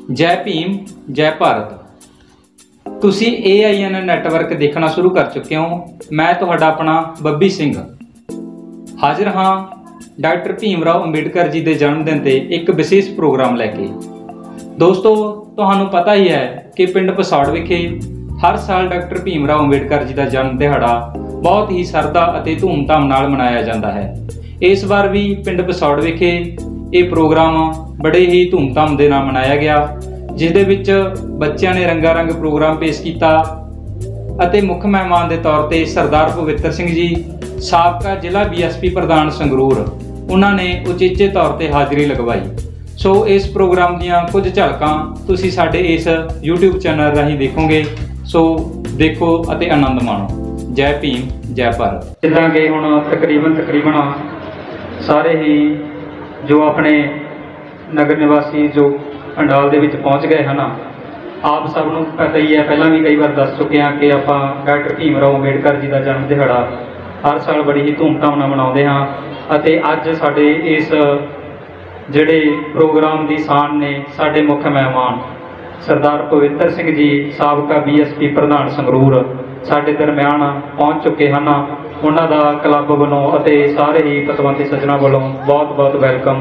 जय भीम जय भारत। तुसी AIN नैटवर्क देखना शुरू कर चुके हो। मैं तुहाडा अपना बब्बी सिंह हाजिर हाँ डॉक्टर भीमराव अंबेडकर जी के जन्मदिन ते एक विशेष प्रोग्राम लैके। दोस्तों तुहानू पता ही है कि पिंड पसौड़ विखे हर साल डॉक्टर भीमराव अंबेडकर जी का जन्म दिहाड़ा बहुत ही सरदा अते धूमधाम नाल मनाया जाता है। इस बार भी पिंड पसौड़ विखे ये प्रोग्राम बड़े ही धूमधाम दे नाल मनाया गया, जिस दे विच बच्चों ने रंगारंग प्रोग्राम पेश किया अते मुख्य मेहमान के तौर पर सरदार पवित्र सिंह जी साबका जिला BSP प्रधान संगरूर उन्होंने उचेचे तौर पर हाजिरी लगवाई। सो इस प्रोग्राम दियां कुछ झलकां तुसीं साडे इस YouTube चैनल राही देखोगे। सो देखो अते आनंद माणो। जय भीम जय भारत। जिद्दां कि हुण तकरीबन सारे ही जो अपने नगर निवासी जो अंडाल दे विच पहुँच गए हैं, आप सबनों पता ही है, पहला भी कई बार दस चुके हैं कि आप डॉक्टर भीमराव अंबेडकर जी का जन्म दिहाड़ा हर साल बड़ी ही धूमधाम नाल मनाउंदे हां। अते अज साडे इस जिहड़े प्रोग्राम की शान ने साडे मुख्य मेहमान सरदार पवित्र सिंह जी साबका BSP प्रधान संगरूर साडे दरम्यान पहुँच चुके हैं। उन्हां दा क्लब वालों अते सारे ही पतवंते सज्जणा वालों बहुत बहुत वैलकम।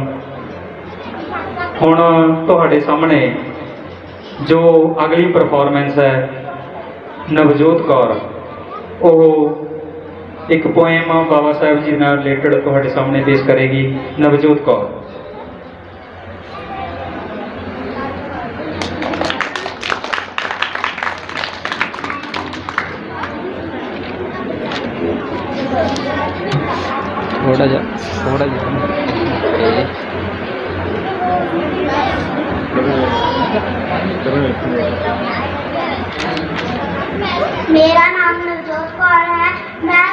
हुण तुहाडे सामने जो अगली परफॉर्मेंस है नवजोत कौर, वो एक पोएम बाबा साहब जी नाल रिलेटेड तुहाडे सामने पेश करेगी। नवजोत कौर। थोड़ा जा मेरा नाम नवजोत कौर है। मैं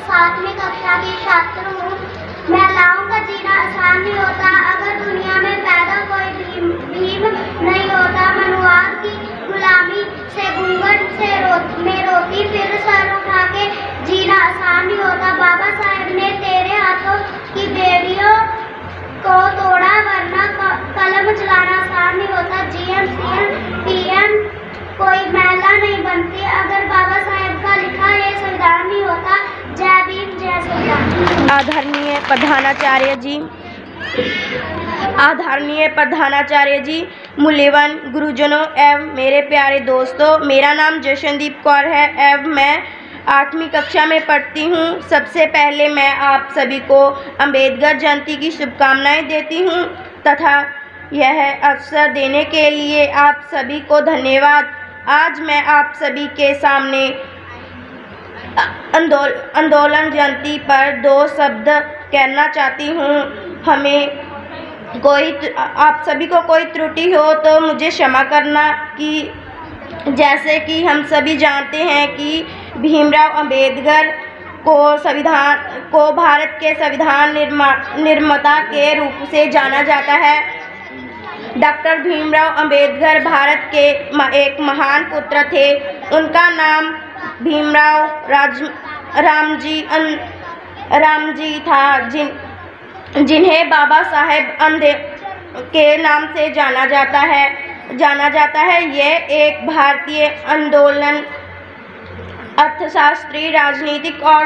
7वीं कक्षा की छात्र हूँ। मैं लाऊं का जीना आसान नहीं होता अगर दुनिया में पैदा कोई भीम नहीं होता। मनुवाद की गुलामी से घूंघट में रोती फिर सर उठा के जीना आसान नहीं होता। बाबा साहेब ने तेरे हाथों की बेड़ियों को तोड़ा वरना कलम चलाना आसान नहीं होता। GM CM PM कोई महिला नहीं बनती अगर बाबा साहेब का लिखा ये संविधान नहीं होता। जय भीम जय संविधान। आदरणीय प्रधानाचार्य जी, मूल्यवान गुरुजनों एवं मेरे प्यारे दोस्तों, मेरा नाम जशनदीप कौर है एवं मैं 8वीं कक्षा में पढ़ती हूँ। सबसे पहले मैं आप सभी को अंबेडकर जयंती की शुभकामनाएं देती हूँ तथा यह अवसर देने के लिए आप सभी को धन्यवाद। आज मैं आप सभी के सामने आंदोलन जयंती पर 2 शब्द कहना चाहती हूँ। आप सभी को कोई त्रुटि हो तो मुझे क्षमा करना। कि जैसे कि हम सभी जानते हैं कि भीमराव अंबेडकर को भारत के संविधान निर्माता के रूप से जाना जाता है। डॉक्टर भीमराव अंबेडकर भारत के एक महान पुत्र थे। उनका नाम भीमराव रामजी था, जिन्हें बाबा साहेब के नाम से जाना जाता है। यह एक भारतीय आंदोलन अर्थशास्त्री, राजनीतिक और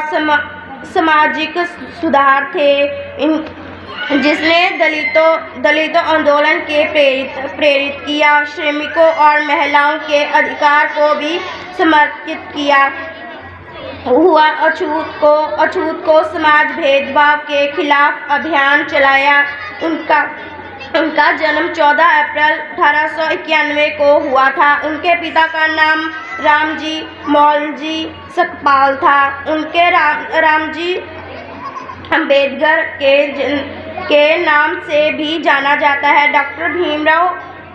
सामाजिक सुधार थे, जिसने दलितों आंदोलन के प्रेरित किया। श्रमिकों और महिलाओं के अधिकार को भी समर्थित किया हुआ। अछूत को समाज भेदभाव के खिलाफ अभियान चलाया। उनका जन्म 14 अप्रैल 1891 को हुआ था। उनके पिता का नाम रामजी मौलजी सकपाल था। उनके रामजी अंबेडकर के नाम से भी जाना जाता है। डॉक्टर भीमराव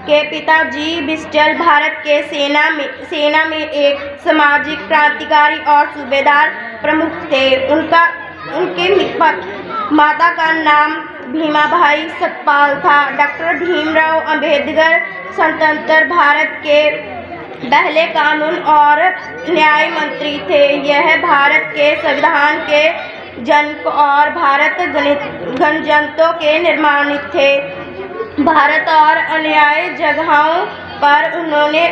के पिताजी बिस्टल भारत के सेना में एक सामाजिक क्रांतिकारी और सूबेदार प्रमुख थे। उनके माता का नाम भीमाबाई सकपाल था। डॉक्टर भीमराव अंबेडकर स्वतंत्र भारत के पहले कानून और न्याय मंत्री थे। यह भारत के संविधान के जनक और भारत गणतंत्र के निर्माण थे। भारत और अन्य जगहों पर उन्होंने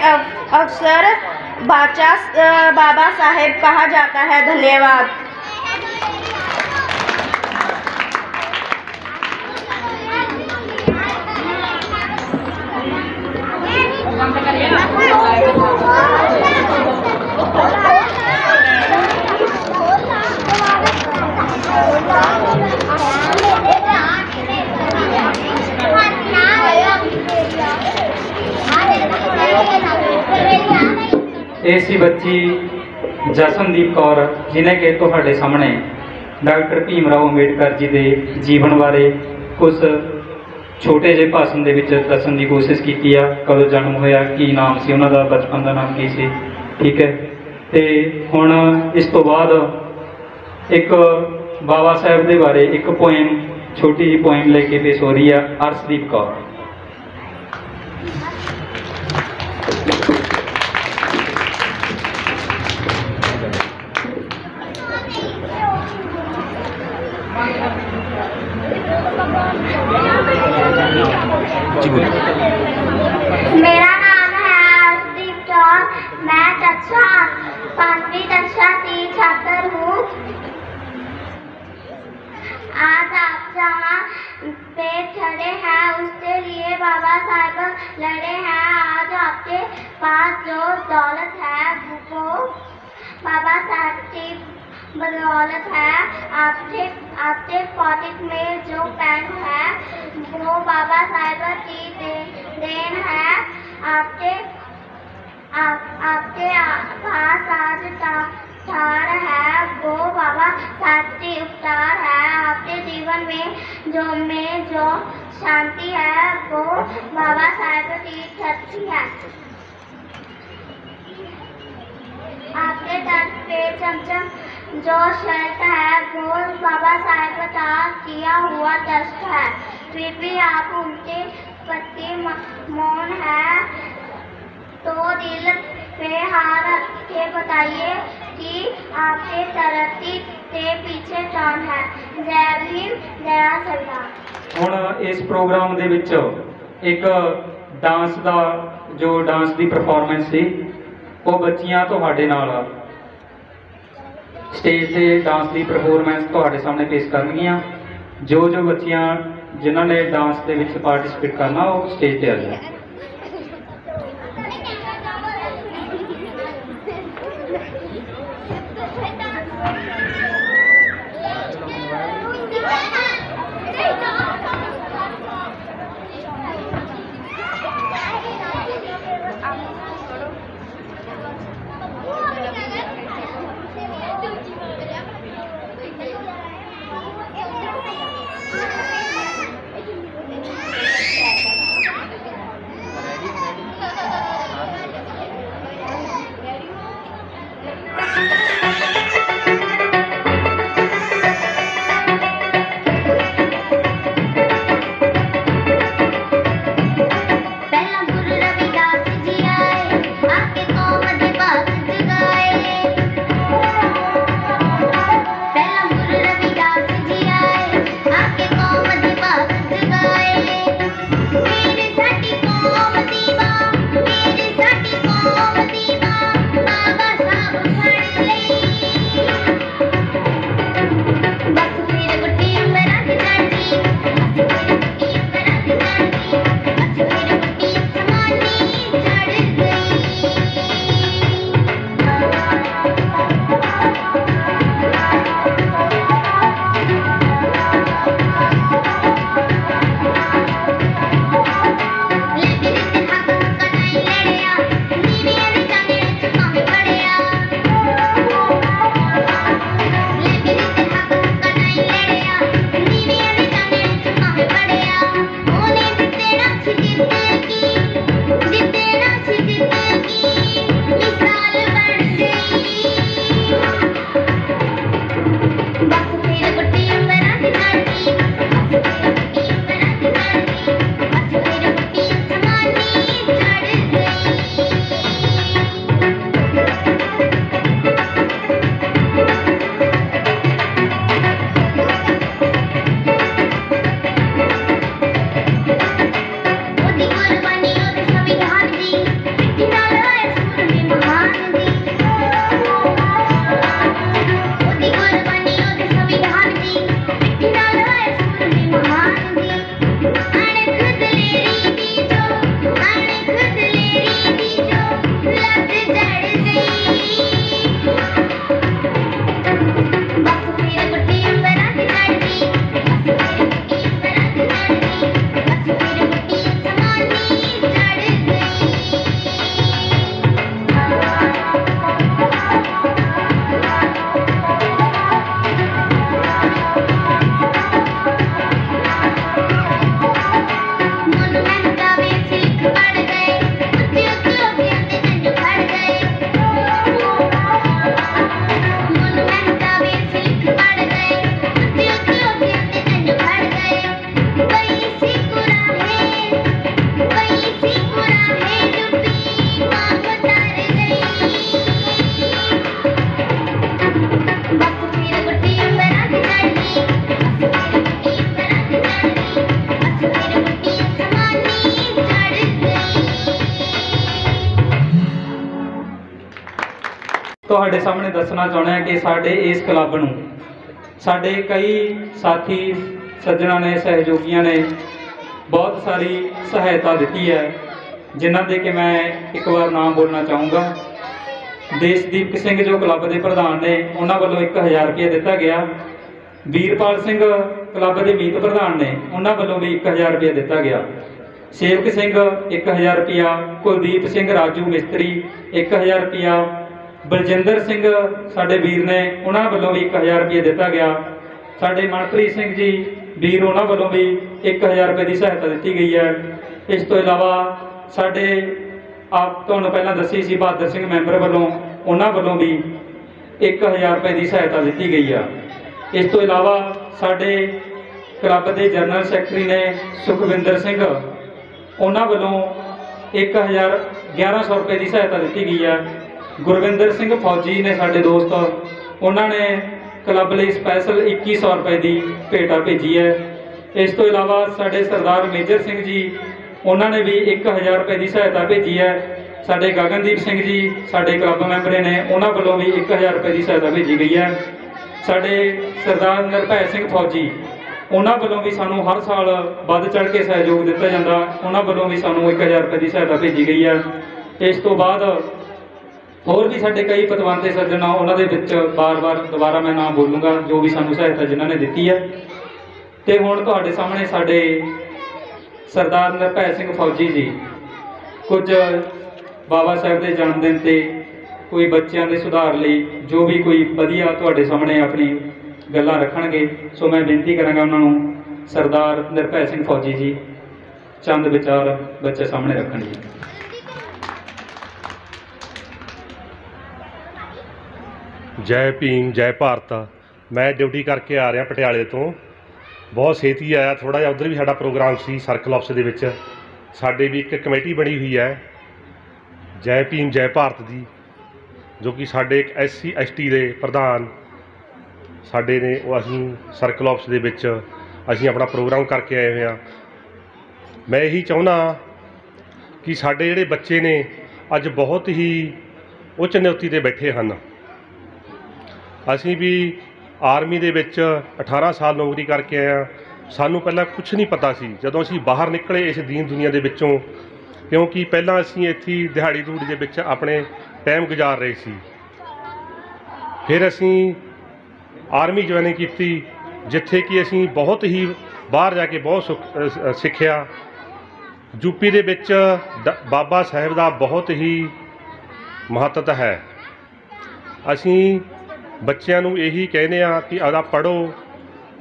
अक्सर बाबा साहेब कहा जाता है। धन्यवाद। ਇਹ ਸੀ ਬੱਚੀ ਜਸਨਦੀਪ ਕੌਰ ਜਿਨੇ ਕਿ ਤੁਹਾਡੇ ਸਾਹਮਣੇ ਡਾਕਟਰ ਭੀਮ ਰਾਓ ਅੰਬੇਡਕਰ ਜੀ ਦੇ ਜੀਵਨ ਬਾਰੇ ਕੁਝ ਛੋਟੇ ਜਿਹੇ ਭਾਸ਼ਣ ਦੇ ਵਿੱਚ ਦੱਸਣ ਦੀ ਕੋਸ਼ਿਸ਼ ਕੀਤੀ ਆ। ਕਦੋਂ ਜਨਮ ਹੋਇਆ, ਕੀ ਨਾਮ ਸੀ ਉਹਨਾਂ ਦਾ, ਬਚਪਨ ਦਾ ਨਾਮ ਕੀ ਸੀ, ਠੀਕ ਹੈ। ਤੇ ਹੁਣ ਇਸ ਤੋਂ ਬਾਅਦ ਇੱਕ ਬਾਬਾ ਸਾਹਿਬ ਦੇ ਬਾਰੇ ਇੱਕ ਪੋਇਮ, ਛੋਟੀ ਜਿਹੀ ਪੋਇਮ ਲੈ ਕੇ ਪੇਸ਼ ਹੋ ਰਹੀ ਆ ਅਰਸ਼ਦੀਪ ਕੌਰ। मेरा नाम है अर्शदीप कौर। मैं कक्षा 5वीं कक्षा की छात्र हूँ। आज आप जहाँ पे खड़े हैं उसके लिए बाबा साहब लड़े हैं। आज आपके पास जो दौलत है वो बाबा साहब की बदौलत है। आपके पॉकेट में जो पेन है वो बाबा साहब की देन है। आपके पास आज थार है वो बाबा साहब की उपकार है। आपके जीवन में जो शांति है वो बाबा साहब की शक्ति है। आपके तट पे चमचम जो शर्ट है वो बाबा साहब का किया हुआ कष्ट है। फिर भी आप उनके प्रति मौन है तो दिल पे हाथ रख के बताइए कि आपके तरक्की के पीछे कौन है। जय भीम, जय संविधान। ਹੁਣ ਇਸ ਪ੍ਰੋਗਰਾਮ ਦੇ ਵਿੱਚ ਇੱਕ ਡਾਂਸ ਦਾ ਜੋ ਡਾਂਸ ਦੀ ਪਰਫਾਰਮੈਂਸ ਸੀ ਉਹ ਬੱਚੀਆਂ ਤੁਹਾਡੇ ਨਾਲ स्टेज से डांस की परफॉर्मेंस ਤੁਹਾਡੇ सामने पेश करनगियां। जो बच्चियां जिन्हों ने डांस के विच पार्टिसिपेट करना वो स्टेज पे आ जाए। ਤੁਹਾਡੇ ਸਾਹਮਣੇ ਦੱਸਣਾ ਚਾਹੁੰਦੇ ਹਾਂ ਕਿ ਸਾਡੇ ਇਸ ਕਲੱਬ ਨੂੰ ਸਾਡੇ ਕਈ ਸਾਥੀ ਸੱਜਣਾਂ ਨੇ, ਸਹਿਯੋਗੀਆਂ ਨੇ ਬਹੁਤ ਸਾਰੀ ਸਹਾਇਤਾ ਦਿੱਤੀ ਹੈ, ਜਿਨ੍ਹਾਂ ਦੇ ਕਿ ਮੈਂ ਇੱਕ ਵਾਰ ਨਾਮ ਬੋਲਣਾ ਚਾਹੂँਗਾ। ਦੇਸ਼ਦੀਪ ਸਿੰਘ ਜੋ ਕਲੱਬ ਦੇ ਪ੍ਰਧਾਨ ਨੇ, ਉਹਨਾਂ ਵੱਲੋਂ 1000 ਰੁਪਏ ਦਿੱਤਾ ਗਿਆ। ਵੀਰਪਾਲ ਸਿੰਘ ਕਲੱਬ ਦੇ ਮੀਤ ਪ੍ਰਧਾਨ ਨੇ, ਉਹਨਾਂ ਵੱਲੋਂ ਵੀ 1000 ਰੁਪਏ ਦਿੱਤਾ ਗਿਆ। ਸੇਵਕ ਸਿੰਘ 1000 ਰੁਪਇਆ, ਕੁਲਦੀਪ ਸਿੰਘ ਰਾਜੂ ਮਿਸਤਰੀ 1000 ਰੁਪਇਆ, ਬਲਜਿੰਦਰ ਸਿੰਘ ਸਾਡੇ ਵੀਰ ਨੇ, ਉਹਨਾਂ ਵੱਲੋਂ ਵੀ 1000 ਰੁਪਏ ਦਿੱਤਾ ਗਿਆ। ਸਾਡੇ ਮਨਪ੍ਰੀਤ ਸਿੰਘ ਜੀ ਵੀਰ, ਉਹਨਾਂ ਵੱਲੋਂ ਵੀ 1000 ਰੁਪਏ ਦੀ ਸਹਾਇਤਾ ਦਿੱਤੀ ਗਈ ਹੈ। ਇਸ ਤੋਂ ਇਲਾਵਾ ਸਾਡੇ ਆਪ ਤੁਹਾਨੂੰ ਪਹਿਲਾਂ ਦੱਸੀ ਸੀ ਬਹਾਦਰ ਸਿੰਘ ਮੈਂਬਰ ਵੱਲੋਂ, ਉਹਨਾਂ ਵੱਲੋਂ ਵੀ 1000 ਰੁਪਏ ਦੀ ਸਹਾਇਤਾ ਦਿੱਤੀ ਗਈ ਆ। ਇਸ ਤੋਂ ਇਲਾਵਾ ਸਾਡੇ ਕਲੱਬ ਦੇ ਜਨਰਲ ਸੈਕਟਰੀ ਨੇ ਸੁਖਵਿੰਦਰ ਸਿੰਘ, ਉਹਨਾਂ ਵੱਲੋਂ 1100 ਰੁਪਏ ਦੀ ਸਹਾਇਤਾ ਦਿੱਤੀ ਗਈ ਹੈ। ਗੁਰਵਿੰਦਰ ਸਿੰਘ ਫੌਜੀ ਨੇ ਸਾਡੇ ਦੋਸਤ, ਉਹਨਾਂ ਨੇ ਕਲੱਬ ਲਈ ਸਪੈਸ਼ਲ 2100 ਰੁਪਏ ਦੀ ਭੇਟਾ ਭੇਜੀ ਹੈ। ਇਸ ਤੋਂ ਇਲਾਵਾ ਸਾਡੇ ਸਰਦਾਰ ਮੇਜਰ ਸਿੰਘ ਜੀ, ਉਹਨਾਂ ਨੇ ਵੀ 1000 ਰੁਪਏ ਦੀ ਸਹਾਇਤਾ ਭੇਜੀ ਹੈ। ਸਾਡੇ ਗਗਨਦੀਪ ਸਿੰਘ ਜੀ ਸਾਡੇ ਕਲੱਬ ਮੈਂਬਰ ਨੇ, ਉਹਨਾਂ ਵੱਲੋਂ ਵੀ 1000 ਰੁਪਏ ਦੀ ਸਹਾਇਤਾ ਭੇਜੀ ਗਈ ਹੈ। ਸਾਡੇ ਸਰਦਾਰ ਨਿਰਭੈ ਸਿੰਘ ਫੌਜੀ, ਉਹਨਾਂ ਵੱਲੋਂ ਵੀ ਸਾਨੂੰ ਹਰ ਸਾਲ ਵੱਧ ਚੜ੍ਹ ਕੇ ਸਹਿਯੋਗ ਦਿੱਤਾ ਜਾਂਦਾ, ਉਹਨਾਂ ਵੱਲੋਂ ਵੀ ਸਾਨੂੰ 1000 ਰੁਪਏ ਦੀ ਸਹਾਇਤਾ ਭੇਜੀ ਗਈ ਹੈ। ਇਸ ਤੋਂ ਬਾਅਦ ਹੋਰ ਵੀ ਸਾਡੇ ਕਈ ਪਤਵੰਤੇ ਸੱਜਣ ਆ, ਉਹਨਾਂ ਦੇ ਵਿੱਚ ਬਾਰ-ਬਾਰ ਦੁਬਾਰਾ ਮੈਂ ਨਾਮ ਬੋਲੂੰਗਾ ਜੋ ਵੀ ਸਾਨੂੰ ਸਹਾਇਤਾ ਜਿਨ੍ਹਾਂ ਨੇ ਦਿੱਤੀ ਹੈ। ਤੇ ਹੁਣ ਤੁਹਾਡੇ ਸਾਹਮਣੇ ਸਾਡੇ ਸਰਦਾਰ ਨਿਰਭੈ ਸਿੰਘ ਫੌਜੀ ਜੀ ਕੁਝ ਬਾਬਾ ਸਾਹਿਬ ਦੇ ਜਨਮ ਦਿਨ ਤੇ ਕੋਈ ਬੱਚਿਆਂ ਦੇ ਸੁਧਾਰ ਲਈ ਜੋ ਵੀ ਕੋਈ ਵਧੀਆ ਤੁਹਾਡੇ ਸਾਹਮਣੇ ਆਪਣੀ ਗੱਲਾਂ ਰੱਖਣਗੇ, ਸੋ ਮੈਂ ਬੇਨਤੀ ਕਰਾਂਗਾ ਉਹਨਾਂ ਨੂੰ, ਸਰਦਾਰ ਨਿਰਭੈ ਸਿੰਘ ਫੌਜੀ ਜੀ ਚੰਦ ਵਿਚਾਰ ਬੱਚੇ ਸਾਹਮਣੇ ਰੱਖਣ ਜੀ। ਜੈ ਭੀਮ ਜੈ ਭਾਰਤ। ਮੈਂ ਡਿਊਟੀ ਕਰਕੇ ਆ ਰਿਹਾ ਪਟਿਆਲੇ ਤੋਂ, ਬਹੁਤ ਛੇਤੀ ਆਇਆ, ਥੋੜ੍ਹਾ ਜਿਹਾ ਉੱਧਰ ਵੀ ਸਾਡਾ ਪ੍ਰੋਗਰਾਮ ਸੀ ਸਰਕਲ ਆਫਿਸ ਦੇ ਵਿੱਚ। ਸਾਡੇ ਵੀ ਇੱਕ ਕਮੇਟੀ ਬਣੀ ਹੋਈ ਹੈ ਜੈ ਭੀਮ ਜੈ ਭਾਰਤ ਦੀ, ਜੋ ਕਿ ਸਾਡੇ ਇੱਕ SC ST ਦੇ ਪ੍ਰਧਾਨ ਸਾਡੇ ਨੇ, ਉਹ ਅਸੀਂ ਸਰਕਲ ਆਫਿਸ ਦੇ ਵਿੱਚ ਅਸੀਂ ਆਪਣਾ ਪ੍ਰੋਗਰਾਮ ਕਰਕੇ ਆਏ ਹੋਏ ਹਾਂ। ਮੈਂ ਇਹੀ ਚਾਹੁੰਦਾ ਕਿ ਸਾਡੇ ਜਿਹੜੇ ਬੱਚੇ ਨੇ ਅੱਜ ਬਹੁਤ ਹੀ ਉੱਚ ਨਿਯੁਕਤੀ 'ਤੇ ਬੈਠੇ ਹਨ। ਅਸੀਂ ਵੀ ਆਰਮੀ ਦੇ ਵਿੱਚ 18 ਸਾਲ ਨੌਕਰੀ ਕਰਕੇ ਆਏ ਹਾਂ। ਸਾਨੂੰ ਪਹਿਲਾਂ ਕੁਛ ਨਹੀਂ ਪਤਾ ਸੀ ਜਦੋਂ ਅਸੀਂ ਬਾਹਰ ਨਿਕਲੇ ਇਸ ਦੀਨ ਦੁਨੀਆ ਦੇ ਵਿੱਚੋਂ, ਕਿਉਂਕਿ ਪਹਿਲਾਂ ਅਸੀਂ ਇੱਥੇ ਦਿਹਾੜੀ ਦੂੜੀ ਦੇ ਵਿੱਚ ਆਪਣੇ ਟਾਈਮ ਗੁਜ਼ਾਰ ਰਹੇ ਸੀ। ਫਿਰ ਅਸੀਂ ਆਰਮੀ ਜੁਆਇਨਿੰਗ ਕੀਤੀ, ਜਿੱਥੇ ਕਿ ਅਸੀਂ ਬਹੁਤ ਹੀ ਬਾਹਰ ਜਾ ਕੇ ਬਹੁਤ ਸਿੱਖਿਆ। ਯੂਪੀ ਦੇ ਵਿੱਚ ਬਾਬਾ ਸਾਹਿਬ ਦਾ ਬਹੁਤ ਹੀ ਮਹੱਤਤਾ ਹੈ। ਅਸੀਂ ਬੱਚਿਆਂ ਨੂੰ ਇਹੀ ਕਹਿੰਦੇ ਆ ਕਿ ਆਪਦਾ ਪੜ੍ਹੋ,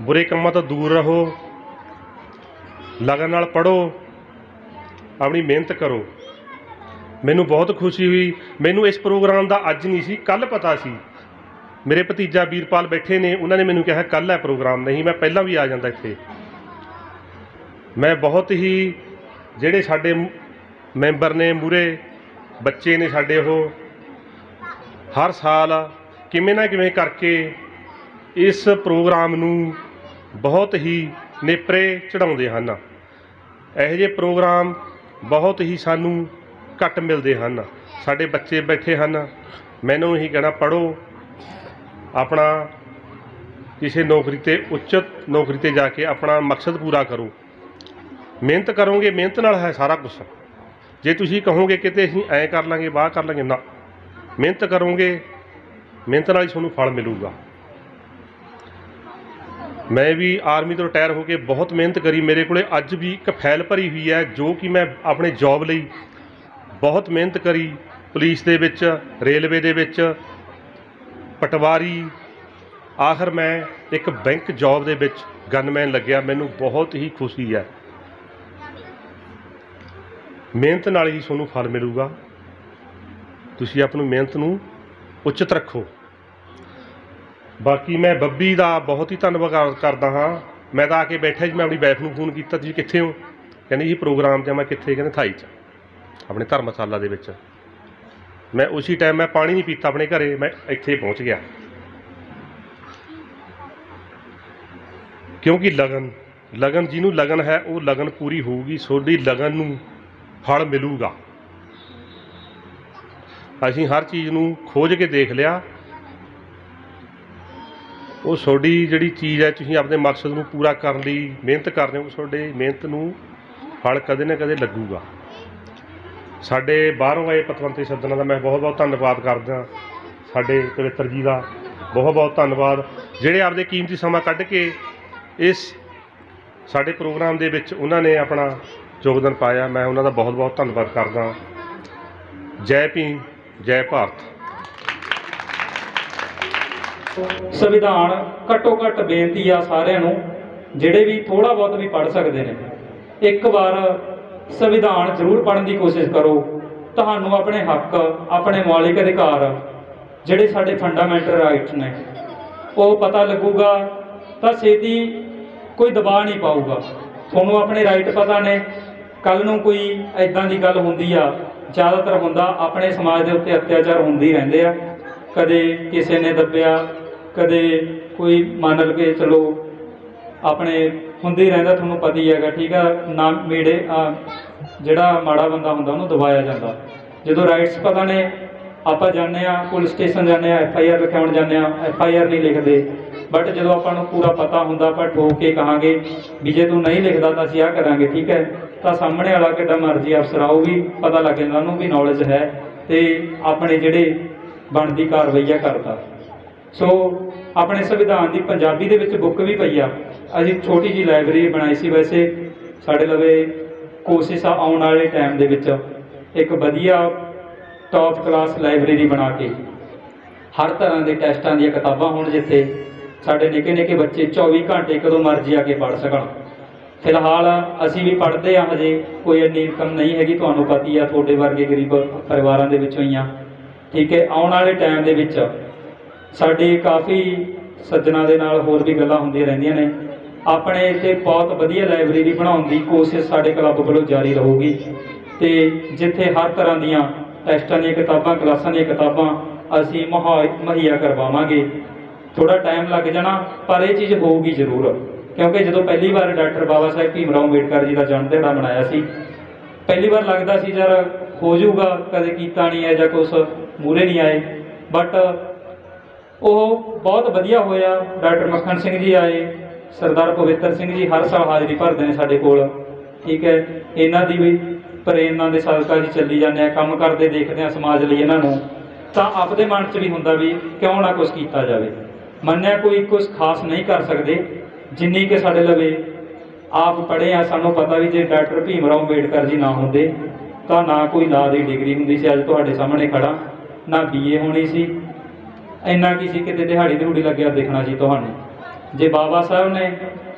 ਬੁਰੇ ਕੰਮਾਂ ਤੋਂ ਦੂਰ ਰਹੋ, ਲਗਨ ਨਾਲ ਪੜ੍ਹੋ, ਆਪਣੀ ਮਿਹਨਤ ਕਰੋ। ਮੈਨੂੰ ਬਹੁਤ ਖੁਸ਼ੀ ਹੋਈ, ਮੈਨੂੰ ਇਸ ਪ੍ਰੋਗਰਾਮ ਦਾ ਅੱਜ ਨਹੀਂ ਸੀ ਕੱਲ੍ਹ ਪਤਾ ਸੀ। ਮੇਰੇ ਭਤੀਜਾ ਵੀਰਪਾਲ ਬੈਠੇ ਨੇ, ਉਹਨਾਂ ਨੇ ਮੈਨੂੰ ਕਿਹਾ ਕੱਲ੍ਹ ਹੈ ਪ੍ਰੋਗਰਾਮ, ਨਹੀਂ ਮੈਂ ਪਹਿਲਾਂ ਵੀ ਆ ਜਾਂਦਾ ਇੱਥੇ। ਮੈਂ ਬਹੁਤ ਹੀ ਜਿਹੜੇ ਸਾਡੇ ਮੈਂਬਰ ਨੇ, ਮੂਹਰੇ ਬੱਚੇ ਨੇ ਸਾਡੇ, ਉਹ ਹਰ ਸਾਲ ਕਿਵੇਂ ਨਾ ਕਿਵੇਂ ਕਰਕੇ ਇਸ ਪ੍ਰੋਗਰਾਮ ਨੂੰ ਬਹੁਤ ਹੀ ਨੇਪਰੇ ਚੜ੍ਹਾਉਂਦੇ ਹਨ। ਇਹੋ ਜਿਹੇ ਪ੍ਰੋਗਰਾਮ ਬਹੁਤ ਹੀ ਸਾਨੂੰ ਘੱਟ ਮਿਲਦੇ ਹਨ। ਸਾਡੇ ਬੱਚੇ ਬੈਠੇ ਹਨ, ਮੈਨੂੰ ਇਹੀ ਕਹਿਣਾ, ਪੜ੍ਹੋ, ਆਪਣਾ ਕਿਸੇ ਨੌਕਰੀ 'ਤੇ ਉੱਚਤ ਨੌਕਰੀ 'ਤੇ ਜਾ ਕੇ ਆਪਣਾ ਮਕਸਦ ਪੂਰਾ ਕਰੋ। ਮਿਹਨਤ ਕਰੋਗੇ, ਮਿਹਨਤ ਨਾਲ ਹੈ ਸਾਰਾ ਕੁਛ। ਜੇ ਤੁਸੀਂ ਕਹੋਗੇ ਕਿਤੇ ਅਸੀਂ ਐਂ ਕਰ ਲਾਂਗੇ, ਬਾਹ ਕਰ ਲਾਂਗੇ, ਨਾ, ਮਿਹਨਤ ਕਰੋਗੇ, ਮਿਹਨਤ ਨਾਲ ਹੀ ਤੁਹਾਨੂੰ ਫਲ ਮਿਲੂਗਾ। ਮੈਂ ਵੀ ਆਰਮੀ ਤੋਂ ਰਿਟਾਇਰ ਹੋ ਕੇ ਬਹੁਤ ਮਿਹਨਤ ਕਰੀ। ਮੇਰੇ ਕੋਲ ਅੱਜ ਵੀ ਇੱਕ ਫਾਈਲ ਭਰੀ ਹੋਈ ਹੈ ਜੋ ਕਿ ਮੈਂ ਆਪਣੇ ਜੌਬ ਲਈ ਬਹੁਤ ਮਿਹਨਤ ਕਰੀ। ਪੁਲਿਸ ਦੇ ਵਿੱਚ, ਰੇਲਵੇ ਦੇ ਵਿੱਚ, ਪਟਵਾਰੀ, ਆਖਰ ਮੈਂ ਇੱਕ ਬੈਂਕ ਜੌਬ ਦੇ ਵਿੱਚ ਗਨਮੈਨ ਲੱਗਿਆ। ਮੈਨੂੰ ਬਹੁਤ ਹੀ ਖੁਸ਼ੀ ਹੈ। ਮਿਹਨਤ ਨਾਲ ਹੀ ਤੁਹਾਨੂੰ ਫਲ ਮਿਲੂਗਾ। ਤੁਸੀਂ ਆਪਣੀ ਮਿਹਨਤ ਨੂੰ ਉੱਚਿਤ ਰੱਖੋ। ਬਾਕੀ ਮੈਂ ਬੱਬੀ ਦਾ ਬਹੁਤ ਹੀ ਧੰਨਵਾਦ ਕਰਦਾ ਹਾਂ। ਮੈਂ ਤਾਂ ਆ ਕੇ ਬੈਠਾ ਜੀ, ਮੈਂ ਆਪਣੀ ਵਾਈਫ ਨੂੰ ਫੋਨ ਕੀਤਾ, ਤੁਸੀਂ ਕਿੱਥੇ ਹੋ? ਕਹਿੰਦੀ ਜੀ ਪ੍ਰੋਗਰਾਮ 'ਚ। ਮੈਂ ਕਿੱਥੇ? ਕਹਿੰਦੇ ਥਾਈ 'ਚ, ਆਪਣੇ ਧਰਮਸ਼ਾਲਾ ਦੇ ਵਿੱਚ। ਮੈਂ ਉਸੇ ਟਾਈਮ ਮੈਂ ਪਾਣੀ ਨਹੀਂ ਪੀਤਾ ਆਪਣੇ ਘਰੇ, ਮੈਂ ਇੱਥੇ ਪਹੁੰਚ ਗਿਆ। ਕਿਉਂਕਿ ਲਗਨ ਜਿਹਨੂੰ ਲਗਨ ਹੈ ਉਹ ਲਗਨ ਪੂਰੀ ਹੋਊਗੀ, ਤੁਹਾਡੀ ਲਗਨ ਨੂੰ ਫਲ ਮਿਲੂਗਾ। ਅਸੀਂ ਹਰ ਚੀਜ਼ ਨੂੰ ਖੋਜ ਕੇ ਦੇਖ ਲਿਆ। ਉਹ ਤੁਹਾਡੀ ਜਿਹੜੀ ਚੀਜ਼ ਹੈ, ਤੁਸੀਂ ਆਪਣੇ ਮਕਸਦ ਨੂੰ ਪੂਰਾ ਕਰਨ ਲਈ ਮਿਹਨਤ ਕਰ ਰਹੇ ਹੋ, ਤੁਹਾਡੇ ਮਿਹਨਤ ਨੂੰ ਫਲ ਕਦੇ ਨਾ ਕਦੇ ਲੱਗੂਗਾ। ਸਾਡੇ ਬਾਹਰੋਂ ਆਏ ਪਤਵੰਤੇ ਸੱਜਣਾਂ ਦਾ ਮੈਂ ਬਹੁਤ ਬਹੁਤ ਧੰਨਵਾਦ ਕਰਦਾ। ਸਾਡੇ ਪਵਿੱਤਰ ਜੀ ਦਾ ਬਹੁਤ ਬਹੁਤ ਧੰਨਵਾਦ, ਜਿਹੜੇ ਆਪਦੇ ਕੀਮਤੀ ਸਮਾਂ ਕੱਢ ਕੇ ਇਸ ਸਾਡੇ ਪ੍ਰੋਗਰਾਮ ਦੇ ਵਿੱਚ ਉਹਨਾਂ ਨੇ ਆਪਣਾ ਯੋਗਦਾਨ ਪਾਇਆ। ਮੈਂ ਉਹਨਾਂ ਦਾ ਬਹੁਤ ਬਹੁਤ ਧੰਨਵਾਦ ਕਰਦਾ। ਜੈ ਭੀਮ, ਜੈ ਭਾਰਤ। ਸੰਵਿਧਾਨ ਘੱਟੋ ਘੱਟ ਬੇਨਤੀ ਆ ਸਾਰਿਆਂ ਨੂੰ, ਜਿਹੜੇ ਵੀ ਥੋੜ੍ਹਾ ਬਹੁਤ ਵੀ ਪੜ੍ਹ ਸਕਦੇ ਨੇ, ਇੱਕ ਵਾਰ ਸੰਵਿਧਾਨ ਜ਼ਰੂਰ ਪੜ੍ਹਨ ਦੀ ਕੋਸ਼ਿਸ਼ ਕਰੋ। ਤੁਹਾਨੂੰ ਆਪਣੇ ਹੱਕ, ਆਪਣੇ ਮੌਲਿਕ ਅਧਿਕਾਰ, ਜਿਹੜੇ ਸਾਡੇ ਫੰਡਾਮੈਂਟਲ ਰਾਈਟਸ ਨੇ, ਉਹ ਪਤਾ ਲੱਗੂਗਾ ਤਾਂ ਛੇਤੀ ਕੋਈ ਦਬਾਅ ਨਹੀਂ ਪਾਊਗਾ। ਤੁਹਾਨੂੰ ਆਪਣੇ ਰਾਈਟ ਪਤਾ ਨੇ, ਕੱਲ੍ਹ ਨੂੰ ਕੋਈ ਇੱਦਾਂ ਦੀ ਗੱਲ ਹੁੰਦੀ ਆ, ਜ਼ਿਆਦਾਤਰ ਹੁੰਦਾ ਆਪਣੇ ਸਮਾਜ ਦੇ ਉੱਤੇ ਅਤਿਆਚਾਰ ਹੁੰਦੇ ਹੀ ਰਹਿੰਦੇ ਆ। ਕਦੇ ਕਿਸੇ ਨੇ ਦੱਬਿਆ, ਕਦੇ ਕੋਈ ਮੰਨ ਲਓ ਚਲੋ ਆਪਣੇ ਹੁੰਦੇ ਹੀ ਰਹਿੰਦਾ, ਤੁਹਾਨੂੰ ਪਤਾ ਹੀ ਹੈਗਾ, ਠੀਕ ਆ ਨਾ। ਜਿਹੜਾ ਮਾੜਾ ਬੰਦਾ ਹੁੰਦਾ ਉਹਨੂੰ ਦਬਾਇਆ ਜਾਂਦਾ। ਜਦੋਂ ਰਾਈਟਸ ਪਤਾ ਨੇ, ਆਪਾਂ ਜਾਂਦੇ ਹਾਂ ਪੁਲਿਸ ਸਟੇਸ਼ਨ, ਜਾਂਦੇ ਹਾਂ FIR ਲਿਖਾਉਣ ਜਾਂਦੇ ਹਾਂ, FIR ਨਹੀਂ ਲਿਖਦੇ। ਬਟ ਜਦੋਂ ਆਪਾਂ ਨੂੰ ਪੂਰਾ ਪਤਾ ਹੁੰਦਾ, ਆਪਾਂ ਠੋਕ ਕੇ ਕਹਾਂਗੇ ਵੀ ਜੇ ਤੂੰ ਨਹੀਂ ਲਿਖਦਾ ਤਾਂ ਅਸੀਂ ਆਹ ਕਰਾਂਗੇ, ਠੀਕ ਹੈ, ਤਾਂ ਸਾਹਮਣੇ ਵਾਲਾ ਕਿੱਡਾ ਮਰਜ਼ੀ ਅਫਸਰ ਆ, ਉਹ ਵੀ ਪਤਾ ਲੱਗ ਜਾਂਦਾ ਉਹਨੂੰ ਵੀ ਨੌਲੇਜ ਹੈ ਅਤੇ ਆਪਣੇ ਜਿਹੜੇ ਬਣਦੀ ਕਾਰਵਾਈ ਆ ਕਰਦਾ। ਸੋ ਆਪਣੇ ਸੰਵਿਧਾਨ ਦੀ ਪੰਜਾਬੀ ਦੇ ਵਿੱਚ ਬੁੱਕ ਵੀ ਪਈ ਆ। ਅਸੀਂ ਛੋਟੀ ਜਿਹੀ ਲਾਇਬ੍ਰੇਰੀ ਬਣਾਈ ਸੀ। ਵੈਸੇ ਸਾਡੇ ਲਵੇ ਕੋਸ਼ਿਸ਼ ਆ ਆਉਣ ਵਾਲੇ ਟਾਈਮ ਦੇ ਵਿੱਚ ਇੱਕ ਵਧੀਆ ਟੌਪ ਕਲਾਸ ਲਾਇਬ੍ਰੇਰੀ ਬਣਾ ਕੇ ਹਰ ਤਰ੍ਹਾਂ ਦੇ ਟੈਸਟਾਂ ਦੀਆਂ ਕਿਤਾਬਾਂ ਹੋਣ, ਜਿੱਥੇ ਸਾਡੇ ਨਿੱਕੇ ਨਿੱਕੇ ਬੱਚੇ 24 ਘੰਟੇ ਕਦੋਂ ਮਰਜ਼ੀ ਆ ਕੇ ਪੜ੍ਹ ਸਕਣ। ਫਿਲਹਾਲ ਅਸੀਂ ਵੀ ਪੜ੍ਹਦੇ ਹਾਂ, ਹਜੇ ਕੋਈ ਇੰਨੀ ਇਨਕਮ ਨਹੀਂ ਹੈਗੀ, ਤੁਹਾਨੂੰ ਪਤਾ ਹੀ ਆ, ਤੁਹਾਡੇ ਵਰਗੇ ਗਰੀਬ ਪਰਿਵਾਰਾਂ ਦੇ ਵਿੱਚੋਂ ਹੀ ਆ, ਠੀਕ ਹੈ। ਆਉਣ ਵਾਲੇ ਟਾਈਮ ਦੇ ਵਿੱਚ ਸਾਡੀ ਕਾਫੀ ਸੱਜਣਾਂ ਦੇ ਨਾਲ ਹੋਰ ਵੀ ਗੱਲਾਂ ਹੁੰਦੀਆਂ ਰਹਿੰਦੀਆਂ ਨੇ। ਆਪਣੇ ਇੱਥੇ ਬਹੁਤ ਵਧੀਆ ਲਾਇਬ੍ਰੇਰੀ ਬਣਾਉਣ ਦੀ ਕੋਸ਼ਿਸ਼ ਸਾਡੇ ਕਲੱਬ ਵੱਲੋਂ ਜਾਰੀ ਰਹੂਗੀ, ਅਤੇ ਜਿੱਥੇ ਹਰ ਤਰ੍ਹਾਂ ਦੀਆਂ ਟੈਸਟਾਂ ਦੀਆਂ ਕਿਤਾਬਾਂ, ਕਲਾਸਾਂ ਦੀਆਂ ਕਿਤਾਬਾਂ ਅਸੀਂ ਮੁਹੱਈਆ ਕਰਵਾਵਾਂਗੇ। ਥੋੜ੍ਹਾ ਟਾਈਮ ਲੱਗ ਜਾਣਾ, ਪਰ ਇਹ ਚੀਜ਼ ਹੋਊਗੀ ਜ਼ਰੂਰ, ਕਿਉਂਕਿ ਜਦੋਂ ਪਹਿਲੀ ਵਾਰ ਡਾਕਟਰ ਬਾਬਾ ਸਾਹਿਬ ਭੀਮ ਰਾਓ ਅੰਬੇਡਕਰ ਜੀ ਦਾ ਜਨਮ ਦਿਹਾੜਾ ਮਨਾਇਆ ਸੀ, ਪਹਿਲੀ ਵਾਰ ਲੱਗਦਾ ਸੀ ਯਾਰ ਹੋ ਜਾਊਗਾ, ਕਦੇ ਕੀਤਾ ਨਹੀਂ ਹੈ ਜਾਂ ਕੁਛ ਮੂਹਰੇ ਨਹੀਂ ਆਏ, ਬਟ ਉਹ ਬਹੁਤ ਵਧੀਆ ਹੋਇਆ। ਡਾਕਟਰ ਮੱਖਣ ਸਿੰਘ ਜੀ ਆਏ, ਸਰਦਾਰ ਪਵਿੱਤਰ ਸਿੰਘ ਜੀ ਹਰ ਸਾਲ ਹਾਜ਼ਰੀ ਭਰਦੇ ਨੇ ਸਾਡੇ ਕੋਲ, ਠੀਕ ਹੈ। ਇਹਨਾਂ ਦੀ ਵੀ ਪ੍ਰੇਰਨਾ ਦੇ ਸਦਕਾ ਜੀ ਚੱਲੀ ਜਾਂਦੇ ਆ, ਕੰਮ ਕਰਦੇ ਦੇਖਦੇ ਹਾਂ ਸਮਾਜ ਲਈ ਇਹਨਾਂ ਨੂੰ, ਤਾਂ ਆਪਦੇ ਮਨ 'ਚ ਵੀ ਹੁੰਦਾ ਵੀ ਕਿਉਂ ਨਾ ਕੁਛ ਕੀਤਾ ਜਾਵੇ। ਮੰਨਿਆ ਕੋਈ ਕੁਛ ਖਾਸ ਨਹੀਂ ਕਰ ਸਕਦੇ, ਜਿੰਨੀ ਕਿ ਸਾਡੇ ਲਵੇ ਆਪ ਪੜ੍ਹੇ ਆ, ਸਾਨੂੰ ਪਤਾ ਵੀ ਜੇ ਡਾਕਟਰ ਭੀਮ ਰਾਓ ਅੰਬੇਡਕਰ ਜੀ ਨਾ ਹੁੰਦੇ ਤਾਂ ਨਾ ਕੋਈ ਲਾ ਦੀ ਡਿਗਰੀ ਹੁੰਦੀ ਸੀ, ਅੱਜ ਤੁਹਾਡੇ ਸਾਹਮਣੇ ਖੜਾ, ਨਾ BA ਹੋਣੀ ਸੀ, ਇੰਨਾ ਕੀ ਸੀ ਕਿਤੇ ਦਿਹਾੜੀ ਲੱਗਿਆ ਦਿਖਣਾ ਸੀ ਤੁਹਾਨੂੰ। ਜੇ ਬਾਬਾ ਸਾਹਿਬ ਨੇ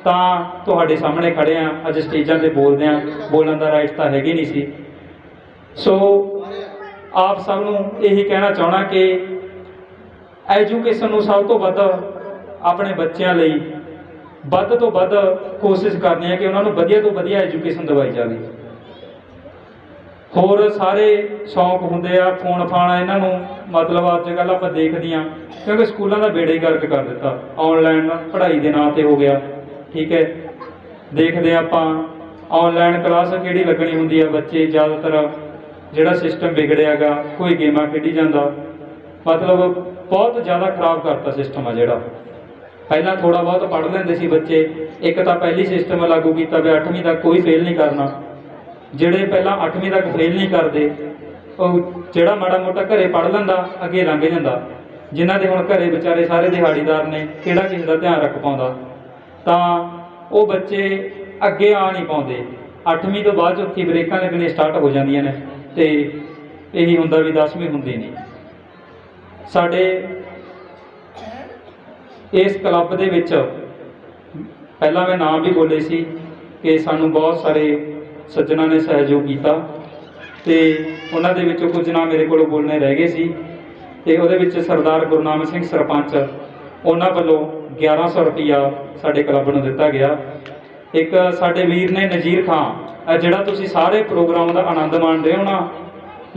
ਤਾਂ ਤੁਹਾਡੇ ਸਾਹਮਣੇ ਖੜੇ ਆ, ਅੱਜ ਸਟੇਜਾਂ 'ਤੇ ਬੋਲਦੇ ਆ, ਬੋਲਣ ਦਾ ਰਾਈਟ ਤਾਂ ਹੈਗੇ ਨਹੀਂ ਸੀ। ਸੋ ਆਪ ਸਭ ਨੂੰ ਇਹੀ ਕਹਿਣਾ ਚਾਹੁੰਦਾ ਕਿ ਐਜੂਕੇਸ਼ਨ ਨੂੰ ਸਭ ਤੋਂ ਵੱਧ ਆਪਣੇ ਬੱਚਿਆਂ ਲਈ ਵੱਧ ਤੋਂ ਵੱਧ ਕੋਸ਼ਿਸ਼ ਕਰਨੀ ਹੈ ਕਿ ਉਹਨਾਂ ਨੂੰ ਵਧੀਆ ਤੋਂ ਵਧੀਆ ਐਜੂਕੇਸ਼ਨ ਦਿਵਾਈ ਜਾਵੇ। ਹੋਰ ਸਾਰੇ ਸ਼ੌਂਕ ਹੁੰਦੇ ਆ, ਫੋਨ ਫਾਨ ਇਹਨਾਂ ਨੂੰ, ਮਤਲਬ ਅੱਜ ਕੱਲ੍ਹ ਆਪਾਂ ਦੇਖਦੇ ਹਾਂ, ਕਿਉਂਕਿ ਸਕੂਲਾਂ ਦਾ ਬੇੜਾ ਹੀ ਗਰਕ ਕਰ ਦਿੱਤਾ, ਔਨਲਾਈਨ ਪੜ੍ਹਾਈ ਦੇ ਨਾਂ 'ਤੇ ਹੋ ਗਿਆ, ਠੀਕ ਹੈ। ਦੇਖਦੇ ਹਾਂ ਆਪਾਂ ਔਨਲਾਈਨ ਕਲਾਸ ਕਿਹੜੀ ਲੱਗਣੀ ਹੁੰਦੀ ਆ, ਬੱਚੇ ਜ਼ਿਆਦਾਤਰ ਜਿਹੜਾ ਸਿਸਟਮ ਵਿਗੜਿਆ ਗਾ, ਕੋਈ ਗੇਮਾਂ ਖੇਡੀ ਜਾਂਦਾ, ਮਤਲਬ ਬਹੁਤ ਜ਼ਿਆਦਾ ਖਰਾਬ ਕਰਤਾ ਸਿਸਟਮ ਆ। ਜਿਹੜਾ ਪਹਿਲਾਂ ਥੋੜ੍ਹਾ ਬਹੁਤ ਪੜ੍ਹ ਲੈਂਦੇ ਸੀ ਬੱਚੇ, ਇੱਕ ਤਾਂ ਪਹਿਲੀ ਸਿਸਟਮ ਲਾਗੂ ਕੀਤਾ ਵੀ 8ਵੀਂ ਤੱਕ ਕੋਈ ਫੇਲ ਨਹੀਂ ਕਰਨਾ। ਜਿਹੜੇ ਪਹਿਲਾਂ 8ਵੀਂ ਤੱਕ ਫੇਲ ਨਹੀਂ ਕਰਦੇ, ਉਹ ਜਿਹੜਾ ਮਾੜਾ ਮੋਟਾ ਘਰੇ ਪੜ੍ਹ ਲੈਂਦਾ ਅੱਗੇ ਲੰਘ ਜਾਂਦਾ। ਜਿਨ੍ਹਾਂ ਦੇ ਹੁਣ ਘਰੇ ਵਿਚਾਰੇ ਸਾਰੇ ਦਿਹਾੜੀਦਾਰ ਨੇ, ਕਿਹੜਾ ਕਿਸੇ ਦਾ ਧਿਆਨ ਰੱਖ ਪਾਉਂਦਾ, ਤਾਂ ਉਹ ਬੱਚੇ ਅੱਗੇ ਆ ਨਹੀਂ ਪਾਉਂਦੇ। 8ਵੀਂ ਤੋਂ ਬਾਅਦ ਉੱਥੇ ਬ੍ਰੇਕਾਂ ਲੱਗਣੀਆਂ ਸਟਾਰਟ ਹੋ ਜਾਂਦੀਆਂ ਨੇ, ਅਤੇ ਇਹੀ ਹੁੰਦਾ ਵੀ 10ਵੀਂ ਹੁੰਦੀ ਨਹੀਂ। ਸਾਡੇ ਇਸ ਕਲੱਬ ਦੇ ਵਿੱਚ ਪਹਿਲਾਂ ਮੈਂ ਨਾਮ ਵੀ ਬੋਲੇ ਸੀ ਕਿ ਸਾਨੂੰ ਬਹੁਤ ਸਾਰੇ ਸੱਜਣਾਂ ਨੇ ਸਹਿਯੋਗ ਕੀਤਾ, ਅਤੇ ਉਹਨਾਂ ਦੇ ਵਿੱਚੋਂ ਕੁਝ ਨਾਮ ਮੇਰੇ ਕੋਲ ਬੋਲਣੇ ਰਹਿ ਗਏ ਸੀ। ਅਤੇ ਉਹਦੇ ਵਿੱਚ ਸਰਦਾਰ ਗੁਰਨਾਮ ਸਿੰਘ ਸਰਪੰਚ, ਉਹਨਾਂ ਵੱਲੋਂ 1100 ਰੁਪਈਆ ਸਾਡੇ ਕਲੱਬ ਨੂੰ ਦਿੱਤਾ ਗਿਆ। ਇੱਕ ਸਾਡੇ ਵੀਰ ਨੇ ਨਜ਼ੀਰ ਖਾਂ, ਜਿਹੜਾ ਤੁਸੀਂ ਸਾਰੇ ਪ੍ਰੋਗਰਾਮ ਦਾ ਆਨੰਦ ਮਾਣ ਰਹੇ ਹੋ ਨਾ,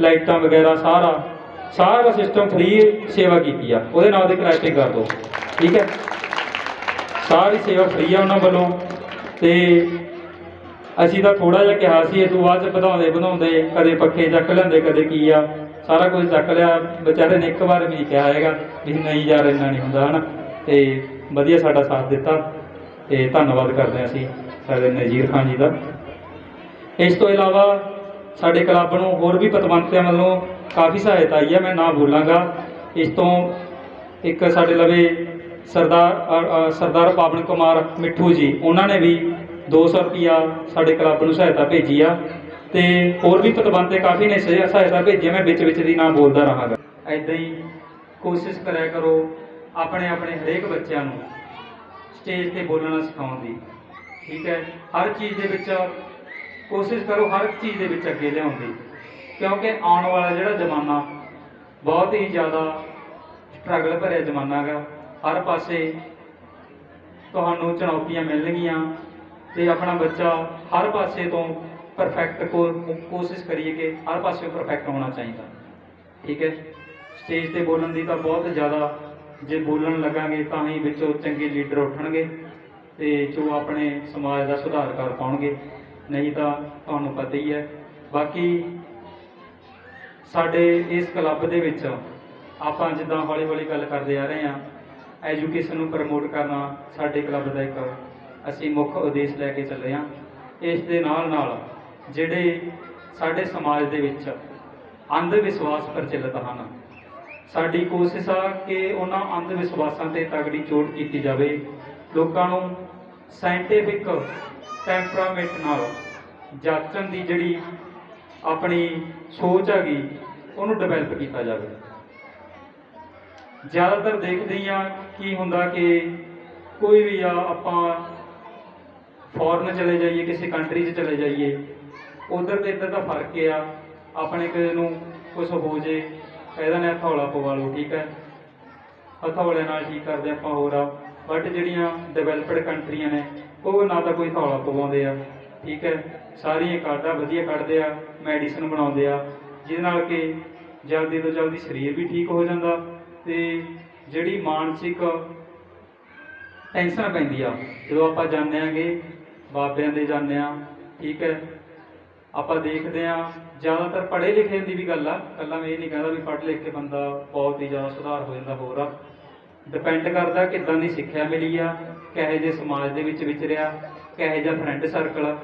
ਲਾਈਟਾਂ ਵਗੈਰਾ ਸਾਰਾ ਸਿਸਟਮ ਫ੍ਰੀ ਸੇਵਾ ਕੀਤੀ ਆ, ਉਹਦੇ ਨਾਲ ਦੇ ਕਿਰਾਏ 'ਤੇ ਕਰ ਦਿਓ, ਠੀਕ ਹੈ। ਸਾਰੀ ਸੇਵਾ ਫ੍ਰੀ ਆ ਉਹਨਾਂ ਵੱਲੋਂ, ਅਤੇ ਅਸੀਂ ਤਾਂ ਥੋੜ੍ਹਾ ਜਿਹਾ ਕਿਹਾ ਸੀ, ਇਹ ਤੋਂ ਬਾਅਦ 'ਚ ਵਧਾਉਂਦੇ ਕਦੇ ਪੱਖੇ ਚੱਕ ਲੈਂਦੇ, ਕਦੇ ਕੀ ਆ, ਸਾਰਾ ਕੁਝ ਚੱਕ ਲਿਆ। ਵਿਚਾਰੇ ਨੇ ਇੱਕ ਵਾਰ ਵੀ ਨਹੀਂ ਕਿਹਾ ਹੈਗਾ ਵੀ ਨਹੀਂ ਯਾਰ ਇੰਨਾ ਨਹੀਂ ਹੁੰਦਾ, ਹੈ ਨਾ। ਅਤੇ ਵਧੀਆ ਸਾਡਾ ਸਾਥ ਦਿੱਤਾ ਅਤੇ ਧੰਨਵਾਦ ਕਰਦੇ ਹਾਂ ਅਸੀਂ ਸਾਡੇ ਨਜ਼ੀਰ ਖਾਨ ਜੀ ਦਾ। ਇਸ ਤੋਂ ਇਲਾਵਾ ਸਾਡੇ ਕਲੱਬ ਨੂੰ ਹੋਰ ਵੀ ਪਤਵੰਤਿਆਂ ਵੱਲੋਂ ਕਾਫੀ ਸਹਾਇਤਾ ਆਈ ਹੈ, ਮੈਂ ਨਾ ਬੋਲਾਂਗਾ। ਇਸ ਤੋਂ ਇੱਕ ਸਾਡੇ ਲਵੇ ਸਰਦਾਰ ਪਾਵਨ ਕੁਮਾਰ ਮਿੱਠੂ ਜੀ, ਉਹਨਾਂ ਨੇ ਵੀ 200 ਰੁਪਈਆ ਸਾਡੇ ਕਲੱਬ ਨੂੰ ਸਹਾਇਤਾ ਭੇਜੀ ਆ, ਅਤੇ ਹੋਰ ਵੀ ਪਤਵੰਤੇ ਕਾਫੀ ਨੇ ਸਹਾਇਤਾ ਭੇਜੀ। ਮੈਂ ਵਿੱਚ ਦੀ ਨਾ ਬੋਲਦਾ ਰਹਾਂਗਾ। ਇੱਦਾਂ ਹੀ ਕੋਸ਼ਿਸ਼ ਕਰਿਆ ਕਰੋ ਆਪਣੇ ਹਰੇਕ ਬੱਚਿਆਂ ਨੂੰ ਸਟੇਜ 'ਤੇ ਬੋਲਣਾ ਸਿਖਾਉਣ ਦੀ, ਠੀਕ ਹੈ। ਹਰ ਚੀਜ਼ ਦੇ ਵਿੱਚ ਕੋਸ਼ਿਸ਼ ਕਰੋ, ਹਰ ਚੀਜ਼ ਦੇ ਵਿੱਚ ਅੱਗੇ ਲਿਆਉਣ ਦੀ, ਕਿਉਂਕਿ ਆਉਣ ਵਾਲਾ ਜਿਹੜਾ ਜ਼ਮਾਨਾ ਬਹੁਤ ਹੀ ਜ਼ਿਆਦਾ ਸਟਰਗਲ ਭਰਿਆ ਜ਼ਮਾਨਾ ਹੈਗਾ। ਹਰ ਪਾਸੇ ਤੁਹਾਨੂੰ ਚੁਣੌਤੀਆਂ ਮਿਲਣਗੀਆਂ ਅਤੇ ਆਪਣਾ ਬੱਚਾ ਹਰ ਪਾਸੇ ਤੋਂ ਪਰਫੈਕਟ ਕੋਸ਼ਿਸ਼ ਕਰੀਏ ਕਿ ਹਰ ਪਾਸੇ ਪਰਫੈਕਟ ਹੋਣਾ ਚਾਹੀਦਾ, ਠੀਕ ਹੈ। ਸਟੇਜ 'ਤੇ ਬੋਲਣ ਦੀ ਤਾਂ ਬਹੁਤ ਜ਼ਿਆਦਾ, ਜੇ ਬੋਲਣ ਲੱਗਾਂਗੇ ਤਾਂ ਹੀ ਵਿੱਚੋਂ ਚੰਗੇ ਲੀਡਰ ਉੱਠਣਗੇ ਅਤੇ ਜੋ ਆਪਣੇ ਸਮਾਜ ਦਾ ਸੁਧਾਰ ਕਰ ਪਾਉਣਗੇ, ਨਹੀਂ ਤਾਂ ਤੁਹਾਨੂੰ ਪਤਾ ਹੀ ਹੈ। ਬਾਕੀ ਸਾਡੇ ਇਸ ਕਲੱਬ ਦੇ ਵਿੱਚ ਆਪਾਂ ਜਿੱਦਾਂ ਹੌਲੀ ਹੌਲੀ ਗੱਲ ਕਰਦੇ ਆ ਰਹੇ ਹਾਂ, ਐਜੂਕੇਸ਼ਨ ਨੂੰ ਪ੍ਰਮੋਟ ਕਰਨਾ ਸਾਡੇ ਕਲੱਬ ਦਾ ਇੱਕ ਅਸੀਂ ਮੁੱਖ ਉਦੇਸ਼ ਲੈ ਕੇ ਚੱਲੇ ਹਾਂ। ਇਸ ਦੇ ਨਾਲ ਜਿਹੜੇ ਸਾਡੇ ਸਮਾਜ ਦੇ ਵਿੱਚ ਅੰਧ ਵਿਸ਼ਵਾਸ ਪ੍ਰਚਲਿਤ ਹਨ, ਸਾਡੀ ਕੋਸ਼ਿਸ਼ ਆ ਕਿ ਉਹਨਾਂ ਅੰਧ ਵਿਸ਼ਵਾਸਾਂ 'ਤੇ ਤਗੜੀ ਚੋਟ ਕੀਤੀ ਜਾਵੇ। ਲੋਕਾਂ ਨੂੰ ਸਾਇੰਟੀਫਿਕ ਟੈਂਪਰਾਮੈਂਟ ਨਾਲ ਜਾਂਚਣ ਦੀ ਜਿਹੜੀ ਆਪਣੀ ਸੋਚ ਹੈਗੀ ਉਹਨੂੰ ਡਿਵੈਲਪ ਕੀਤਾ ਜਾਵੇ। ਜ਼ਿਆਦਾਤਰ ਦੇਖਦੇ ਹਾਂ ਕੀ ਹੁੰਦਾ ਕਿ ਕੋਈ ਵੀ ਆ, ਆਪਾਂ ਫੋਰਨ ਚਲੇ ਜਾਈਏ, ਕਿਸੇ ਕੰਟਰੀ 'ਚ ਚਲੇ ਜਾਈਏ, ਉੱਧਰ ਤੇ ਇੱਧਰ ਦਾ ਫਰਕ ਆ। ਆਪਣੇ ਕਿਸੇ ਨੂੰ ਕੁਛ ਹੋ ਜੇ ਕਹਿ ਦਿੰਦੇ ਹਥੌਲਾ ਪਵਾ ਲਓ, ਠੀਕ ਹੈ, ਹਥੌਲੇ ਨਾਲ ਠੀਕ ਕਰਦੇ ਆਪਾਂ ਹੋਰ ਆ। ਬਟ ਜਿਹੜੀਆਂ ਡਿਵੈਲਪਡ ਕੰਟਰੀਆਂ ਨੇ ਉਹ ਨਾ ਤਾਂ ਕੋਈ ਹਥੌਲਾ ਪਵਾਉਂਦੇ ਆ, ਠੀਕ ਹੈ, ਸਾਰੀਆਂ ਕਾਢਾਂ ਵਧੀਆ ਕੱਢਦੇ ਆ, ਮੈਡੀਸਨ ਬਣਾਉਂਦੇ ਆ, ਜਿਹਦੇ ਨਾਲ ਕਿ ਜਲਦੀ ਤੋਂ ਜਲਦੀ ਸਰੀਰ ਵੀ ਠੀਕ ਹੋ ਜਾਂਦਾ ਅਤੇ ਜਿਹੜੀ ਮਾਨਸਿਕ ਟੈਨਸ਼ਨ ਪੈਂਦੀ ਆ ਜਦੋਂ ਆਪਾਂ ਜਾਂਦੇ ਆਂਗੇ ਬਾਬਿਆਂ ਦੇ ਜਾਂਦੇ ਹਾਂ, ਠੀਕ ਹੈ। ਆਪਾਂ ਦੇਖਦੇ ਹਾਂ ਜ਼ਿਆਦਾਤਰ ਪੜ੍ਹੇ ਲਿਖੇ ਦੀ ਵੀ ਗੱਲ ਆ, ਇਕੱਲਾ ਮੈਂ ਇਹ ਨਹੀਂ ਕਹਿੰਦਾ ਵੀ ਪੜ੍ਹ ਲਿਖ ਕੇ ਬੰਦਾ ਬਹੁਤ ਹੀ ਜ਼ਿਆਦਾ ਸੁਧਾਰ ਹੋ ਜਾਂਦਾ। ਹੋਰ ਆ, ਡਿਪੈਂਡ ਕਰਦਾ ਕਿੱਦਾਂ ਦੀ ਸਿੱਖਿਆ ਮਿਲੀ ਆ, ਕਿਹੋ ਜਿਹੇ ਸਮਾਜ ਦੇ ਵਿੱਚ ਵਿਚਰਿਆ, ਕਿਹੋ ਜਿਹਾ ਫਰੈਂਡ ਸਰਕਲ,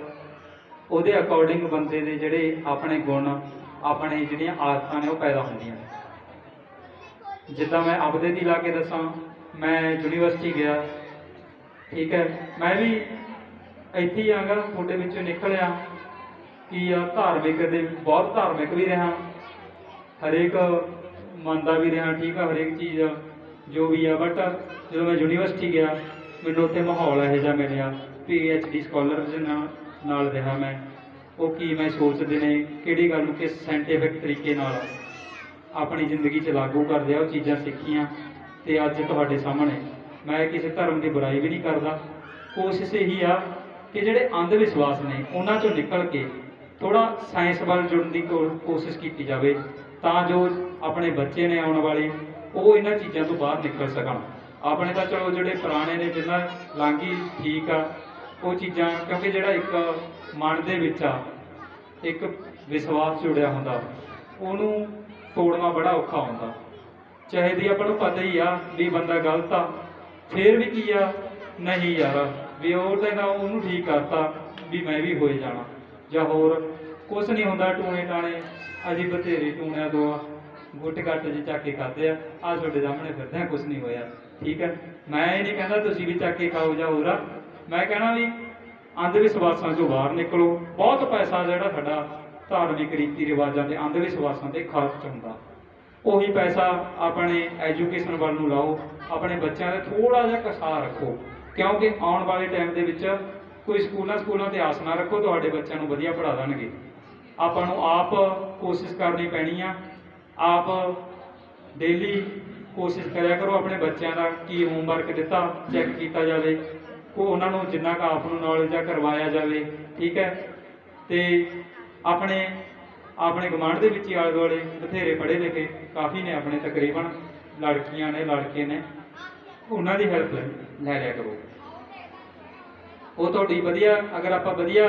ਉਹਦੇ ਅਕੋਰਡਿੰਗ ਬੰਦੇ ਦੇ ਜਿਹੜੇ ਆਪਣੇ ਗੁਣ, ਆਪਣੇ ਜਿਹੜੀਆਂ ਆਦਤਾਂ ਨੇ ਉਹ ਪੈਦਾ ਹੁੰਦੀਆਂ ਨੇ। ਜਿੱਦਾਂ ਮੈਂ ਆਪਦੇ ਦੀ ਲਾ ਕੇ ਦੱਸਾਂ, ਮੈਂ ਯੂਨੀਵਰਸਿਟੀ ਗਿਆ, ਠੀਕ ਹੈ, ਮੈਂ ਵੀ ਇੱਥੇ ਹੀ ਆਂਗਾ, ਤੁਹਾਡੇ ਵਿੱਚੋਂ ਨਿਕਲਿਆ ਕੀ ਆ, ਧਾਰਮਿਕ ਦੇ ਬਹੁਤ ਧਾਰਮਿਕ ਵੀ ਰਿਹਾ, ਹਰੇਕ ਮੰਨਦਾ ਵੀ ਰਿਹਾ, ਠੀਕ ਆ, ਹਰੇਕ ਚੀਜ਼ ਜੋ ਵੀ ਆ। ਬਟ ਜਦੋਂ ਮੈਂ ਯੂਨੀਵਰਸਿਟੀ ਗਿਆ ਮੈਨੂੰ ਉੱਥੇ ਮਾਹੌਲ ਇਹੋ ਜਿਹਾ ਮਿਲਿਆ, PhD ਸਕਾਲਰਸ ਨਾਲ ਰਿਹਾ ਮੈਂ, ਉਹ ਕੀ ਮੈਂ ਸੋਚਦੇ ਨੇ, ਕਿਹੜੀ ਗੱਲ ਨੂੰ ਕਿਸ ਸਾਇੰਟੀਫਿਕ ਤਰੀਕੇ ਨਾਲ ਆਪਣੀ ਜ਼ਿੰਦਗੀ 'ਚ ਲਾਗੂ ਕਰਦੇ ਆ, ਉਹ ਚੀਜ਼ਾਂ ਸਿੱਖੀਆਂ। ਅਤੇ ਅੱਜ ਤੁਹਾਡੇ ਸਾਹਮਣੇ ਮੈਂ ਕਿਸੇ ਧਰਮ ਦੀ ਬੁਰਾਈ ਵੀ ਨਹੀਂ ਕਰਦਾ। ਕੋਸ਼ਿਸ਼ ਇਹੀ ਆ ਕਿ ਜਿਹੜੇ ਅੰਧ ਵਿਸ਼ਵਾਸ ਨੇ ਉਹਨਾਂ 'ਚੋਂ ਨਿਕਲ ਕੇ ਥੋੜ੍ਹਾ ਸਾਇੰਸ ਵੱਲ ਜੁੜਨ ਦੀ ਕੋਸ਼ਿਸ਼ ਕੀਤੀ ਜਾਵੇ, ਤਾਂ ਜੋ ਆਪਣੇ ਬੱਚੇ ਨੇ ਆਉਣ ਵਾਲੇ ਉਹ ਇਹਨਾਂ ਚੀਜ਼ਾਂ ਤੋਂ ਬਾਹਰ ਨਿਕਲ ਸਕਣ। ਆਪਣੇ ਤਾਂ ਚਲੋ ਜਿਹੜੇ ਪੁਰਾਣੇ ਨੇ ਜਿਨ੍ਹਾਂ ਲਾਂਘੀ ਠੀਕ ਆ ਉਹ ਚੀਜ਼ਾਂ, ਕਿਉਂਕਿ ਜਿਹੜਾ ਇੱਕ ਮਨ ਦੇ ਵਿੱਚ ਆ ਇੱਕ ਵਿਸ਼ਵਾਸ ਜੁੜਿਆ ਹੁੰਦਾ, ਉਹਨੂੰ ਤੋੜਨਾ ਬੜਾ ਔਖਾ ਹੁੰਦਾ। ਚਾਹੇ ਦੀ ਆਪਾਂ ਨੂੰ ਪਤਾ ਹੀ ਆ ਵੀ ਬੰਦਾ ਗਲਤ ਆ, ਫਿਰ ਵੀ ਕੀ ਆ, ਨਹੀਂ ਯਾਰ ਵੀ ਉਹ ਤਾਂ ਉਹਨੂੰ ਠੀਕ ਕਰਤਾ ਵੀ ਮੈਂ ਵੀ ਹੋਏ ਜਾਣਾ, ਜਾਂ ਹੋਰ ਕੁਛ ਨਹੀਂ ਹੁੰਦਾ। ਟੂਣੇ ਟਾਣੇ ਅਜੀ ਬਥੇਰੇ ਟੂਣਿਆਂ ਤੋਂ ਗੁੱਟ ਗੱਟ ਜੀ ਚੱਕ ਕੇ ਖਾਦੇ ਆ ਤੁਹਾਡੇ ਸਾਹਮਣੇ ਫਿਰਦੇ ਆ, ਕੁਛ ਨਹੀਂ ਹੋਇਆ, ਠੀਕ ਹੈ। ਮੈਂ ਇਹ ਨਹੀਂ ਕਹਿੰਦਾ ਤੁਸੀਂ ਵੀ ਚੱਕ ਕੇ ਖਾਓ ਜਾਂ ਹੋਰ ਆ, ਮੈਂ ਕਹਿਣਾ ਵੀ ਅੰਧ ਵਿਸ਼ਵਾਸਾਂ 'ਚੋਂ ਬਾਹਰ ਨਿਕਲੋ। ਬਹੁਤ ਪੈਸਾ ਜਿਹੜਾ ਸਾਡਾ ਧਾਰਮਿਕ ਰੀਤੀ ਰਿਵਾਜਾਂ ਤੇ ਅੰਧ ਵਿਸ਼ਵਾਸਾਂ 'ਤੇ ਖਰਚ ਹੁੰਦਾ, ਉਹੀ ਪੈਸਾ ਆਪਣੇ ਐਜੂਕੇਸ਼ਨ ਵੱਲ ਨੂੰ ਲਾਓ, ਆਪਣੇ ਬੱਚਿਆਂ 'ਤੇ ਥੋੜ੍ਹਾ ਜਿਹਾ ਕਸਾ ਰੱਖੋ, ਕਿਉਂਕਿ ਆਉਣ ਵਾਲੇ ਟਾਈਮ ਦੇ ਵਿੱਚ ਕੋਈ ਸਕੂਲਾਂ ਤੇ ਆਸ ਨਾ ਰੱਖੋ, ਤੁਹਾਡੇ ਬੱਚਿਆਂ ਨੂੰ ਵਧੀਆ ਪੜ੍ਹਾ ਦੇਣਗੇ। ਆਪਾਂ ਨੂੰ ਆਪ ਕੋਸ਼ਿਸ਼ ਕਰਨੀ ਪੈਣੀ ਆ, ਆਪ ਡੇਲੀ ਕੋਸ਼ਿਸ਼ ਕਰਿਆ ਕਰੋ ਆਪਣੇ ਬੱਚਿਆਂ ਦਾ ਕੀ ਹੋਮਵਰਕ ਦਿੱਤਾ ਚੈੱਕ ਕੀਤਾ ਜਾਵੇ, ਉਹ ਉਹਨਾਂ ਨੂੰ ਜਿੰਨਾ ਕੁ ਆਪ ਨੂੰ ਨੌਲੇਜ ਆ ਕਰਵਾਇਆ ਜਾਵੇ, ਠੀਕ ਹੈ। ਅਤੇ ਆਪਣੇ ਗੁਆਂਢ ਦੇ ਵਿੱਚ ਹੀ ਆਲੇ ਦੁਆਲੇ ਬਥੇਰੇ ਪੜ੍ਹੇ ਲਿਖੇ ਕਾਫੀ ਨੇ ਆਪਣੇ, ਤਕਰੀਬਨ ਲੜਕੀਆਂ ਨੇ ਲੜਕੇ ਨੇ, ਉਹਨਾਂ ਦੀ ਹੈਲਪ ਲੈ ਲਿਆ ਕਰੋ। ਉਹ ਤੁਹਾਡੀ ਵਧੀਆ, ਅਗਰ ਆਪਾਂ ਵਧੀਆ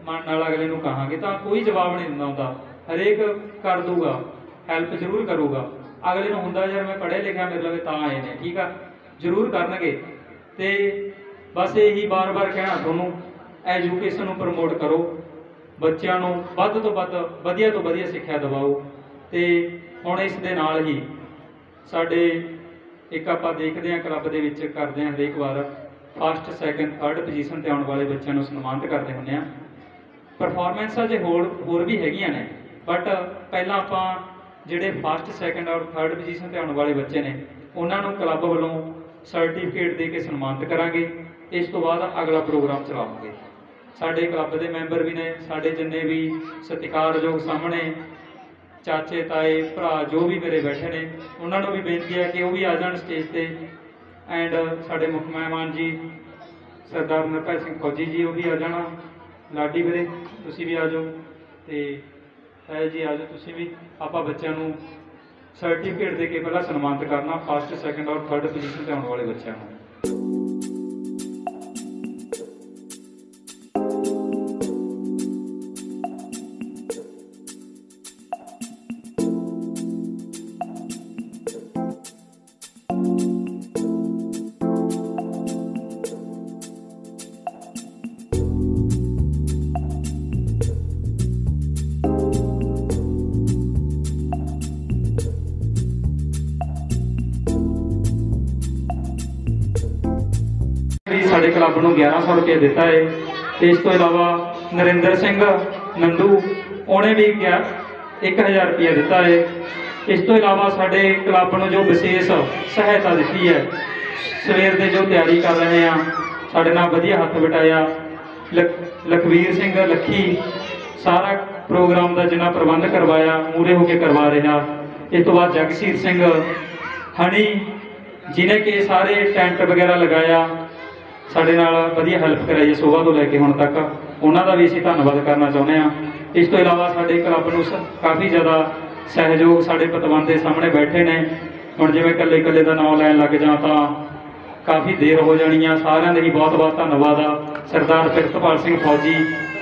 ਮਨ ਨਾਲ ਅਗਲੇ ਨੂੰ ਕਹਾਂਗੇ ਤਾਂ ਕੋਈ ਜਵਾਬ ਨਹੀਂ ਦਿੰਦਾ ਹੁੰਦਾ, ਹਰੇਕ ਕਰ ਦੂਗਾ, ਹੈਲਪ ਜ਼ਰੂਰ ਕਰੂਗਾ। ਅਗਲੇ ਨੂੰ ਹੁੰਦਾ ਯਾਰ ਮੈਂ ਪੜ੍ਹਿਆ ਲਿਖਿਆ ਮੇਰੇ ਲਵੇ ਤਾਂ ਆਏ ਨੇ, ਠੀਕ ਆ, ਜ਼ਰੂਰ ਕਰਨਗੇ। ਤੇ ਬਸ ਇਹੀ ਬਾਰ-ਬਾਰ ਕਹਿਣਾ ਤੁਹਾਨੂੰ, ਐਜੂਕੇਸ਼ਨ ਨੂੰ ਪ੍ਰਮੋਟ ਕਰੋ, ਬੱਚਿਆਂ ਨੂੰ ਵੱਧ ਤੋਂ ਵੱਧ ਵਧੀਆ ਤੋਂ ਵਧੀਆ ਸਿੱਖਿਆ ਦਿਵਾਓ। ਤੇ ਹੁਣ ਇਸ ਦੇ ਨਾਲ ਹੀ ਸਾਡੇ ਇੱਕ ਆਪਾਂ ਦੇਖਦੇ ਹਾਂ ਕਲੱਬ ਦੇ ਵਿੱਚ ਕਰਦੇ ਹਾਂ ਹਰੇਕ ਵਾਰ ਫਸਟ ਸੈਕਿੰਡ ਥਰਡ ਪੋਜੀਸ਼ਨ 'ਤੇ ਆਉਣ ਵਾਲੇ ਬੱਚਿਆਂ ਨੂੰ ਸਨਮਾਨਿਤ ਕਰਦੇ ਹੁੰਦੇ ਹਾਂ। ਪਰਫਾਰਮੈਂਸਾਂ ਜੇ ਹੋਰ ਵੀ ਹੈਗੀਆਂ ਨੇ, ਬਟ ਪਹਿਲਾਂ ਆਪਾਂ ਜਿਹੜੇ ਫਸਟ ਸੈਕਿੰਡ ਔਰ ਥਰਡ ਪੋਜੀਸ਼ਨ 'ਤੇ ਆਉਣ ਵਾਲੇ ਬੱਚੇ ਨੇ ਉਹਨਾਂ ਨੂੰ ਕਲੱਬ ਵੱਲੋਂ ਸਰਟੀਫਿਕੇਟ ਦੇ ਕੇ ਸਨਮਾਨਿਤ ਕਰਾਂਗੇ। ਇਸ ਤੋਂ ਬਾਅਦ ਅਗਲਾ ਪ੍ਰੋਗਰਾਮ ਚਲਾਵਾਂਗੇ। ਸਾਡੇ ਕਲੱਬ ਦੇ ਮੈਂਬਰ ਵੀ ਨੇ, ਸਾਡੇ ਜਿੰਨੇ ਵੀ ਸਤਿਕਾਰਯੋਗ ਸਾਹਮਣੇ ਚਾਚੇ ਤਾਏ ਭਰਾ ਜੋ ਵੀ ਮੇਰੇ ਬੈਠੇ ਨੇ, ਉਹਨਾਂ ਨੂੰ ਵੀ ਬੇਨਤੀ ਹੈ ਕਿ ਉਹ ਵੀ ਆ ਜਾਣ ਸਟੇਜ 'ਤੇ। ਐਂਡ ਸਾਡੇ ਮੁੱਖ ਮਹਿਮਾਨ ਜੀ ਸਰਦਾਰ ਨਿਰਭੈ ਸਿੰਘ ਫੌਜੀ ਜੀ, ਉਹ ਵੀ ਆ ਜਾਣਾ। ਲਾਡੀ ਵੀਰੇ ਤੁਸੀਂ ਵੀ ਆ ਜਾਓ, ਤੇ ਸਾਹਿਲ ਜੀ ਆ ਜਾਓ ਤੁਸੀਂ ਵੀ। ਆਪਾਂ ਬੱਚਿਆਂ ਨੂੰ ਸਰਟੀਫਿਕੇਟ ਦੇ ਕੇ ਪਹਿਲਾਂ ਸਨਮਾਨਿਤ ਕਰਨਾ, ਫਸਟ ਸੈਕਿੰਡ ਔਰ ਥਰਡ ਪੋਜੀਸ਼ਨ 'ਤੇ ਆਉਣ ਵਾਲੇ ਬੱਚਿਆਂ ਨੂੰ। ਸਾਡੇ ਕਲੱਬ ਨੂੰ 1100 ਰੁਪਏ ਦਿੱਤਾ ਹੈ। ਤੇ ਇਸ ਤੋਂ ਇਲਾਵਾ ਨਰਿੰਦਰ ਸਿੰਘ ਨੰਦੂ, ਉਹਨੇ ਵੀ 1000 ਰੁਪਏ ਦਿੱਤਾ ਹੈ। ਇਸ ਤੋਂ ਇਲਾਵਾ ਸਾਡੇ ਕਲੱਬ ਨੂੰ ਜੋ ਵਿਸ਼ੇਸ਼ ਸਹਾਇਤਾ ਦਿੱਤੀ ਹੈ, ਸਵੇਰ ਦੇ ਜੋ ਤਿਆਰੀ ਕਰ ਰਹੇ ਆ, ਸਾਡੇ ਨਾਲ ਵਧੀਆ ਹੱਥ ਵਟਾਇਆ ਲਖਵੀਰ ਸਿੰਘ ਲੱਖੀ, ਸਾਰਾ ਪ੍ਰੋਗਰਾਮ ਦਾ ਜਿੰਨਾ ਪ੍ਰਬੰਧ ਕਰਵਾਇਆ ਮੂਹਰੇ ਹੋ ਕੇ ਕਰਵਾ ਰਿਹਾ। ਇਸ ਤੋਂ ਬਾਅਦ ਜਗਸੀਰ ਸਿੰਘ ਹਣੀ, ਜਿਹਨੇ ਕਿ ਸਾਰੇ ਟੈਂਟ ਵਗੈਰਾ ਲਗਾਇਆ, ਸਾਡੇ ਨਾਲ ਵਧੀਆ ਹੈਲਪ ਕਰਾਈ ਸੁਬਾਹ ਤੋਂ ਲੈ ਕੇ ਹੁਣ ਤੱਕ, ਉਹਨਾਂ ਦਾ ਵੀ ਅਸੀਂ ਧੰਨਵਾਦ ਕਰਨਾ ਚਾਹੁੰਦੇ ਹਾਂ। ਇਸ ਤੋਂ ਇਲਾਵਾ ਸਾਡੇ ਕਲੱਬ ਨੂੰ ਕਾਫੀ ਜ਼ਿਆਦਾ ਸਹਿਯੋਗ ਸਾਡੇ ਪਤਵੰਤ ਦੇ ਸਾਹਮਣੇ ਬੈਠੇ ਨੇ। ਹੁਣ ਜਿਵੇਂ ਇਕੱਲੇ ਦਾ ਨਾਮ ਲੈਣ ਲੱਗ ਜਾਂ ਤਾਂ ਕਾਫੀ ਦੇਰ ਹੋ ਜਾਣੀ ਆ। ਸਾਰਿਆਂ ਦਾ ਹੀ ਬਹੁਤ ਬਹੁਤ ਧੰਨਵਾਦ ਆ। ਸਰਦਾਰ ਪ੍ਰਿਤਪਾਲ ਸਿੰਘ ਫੌਜੀ,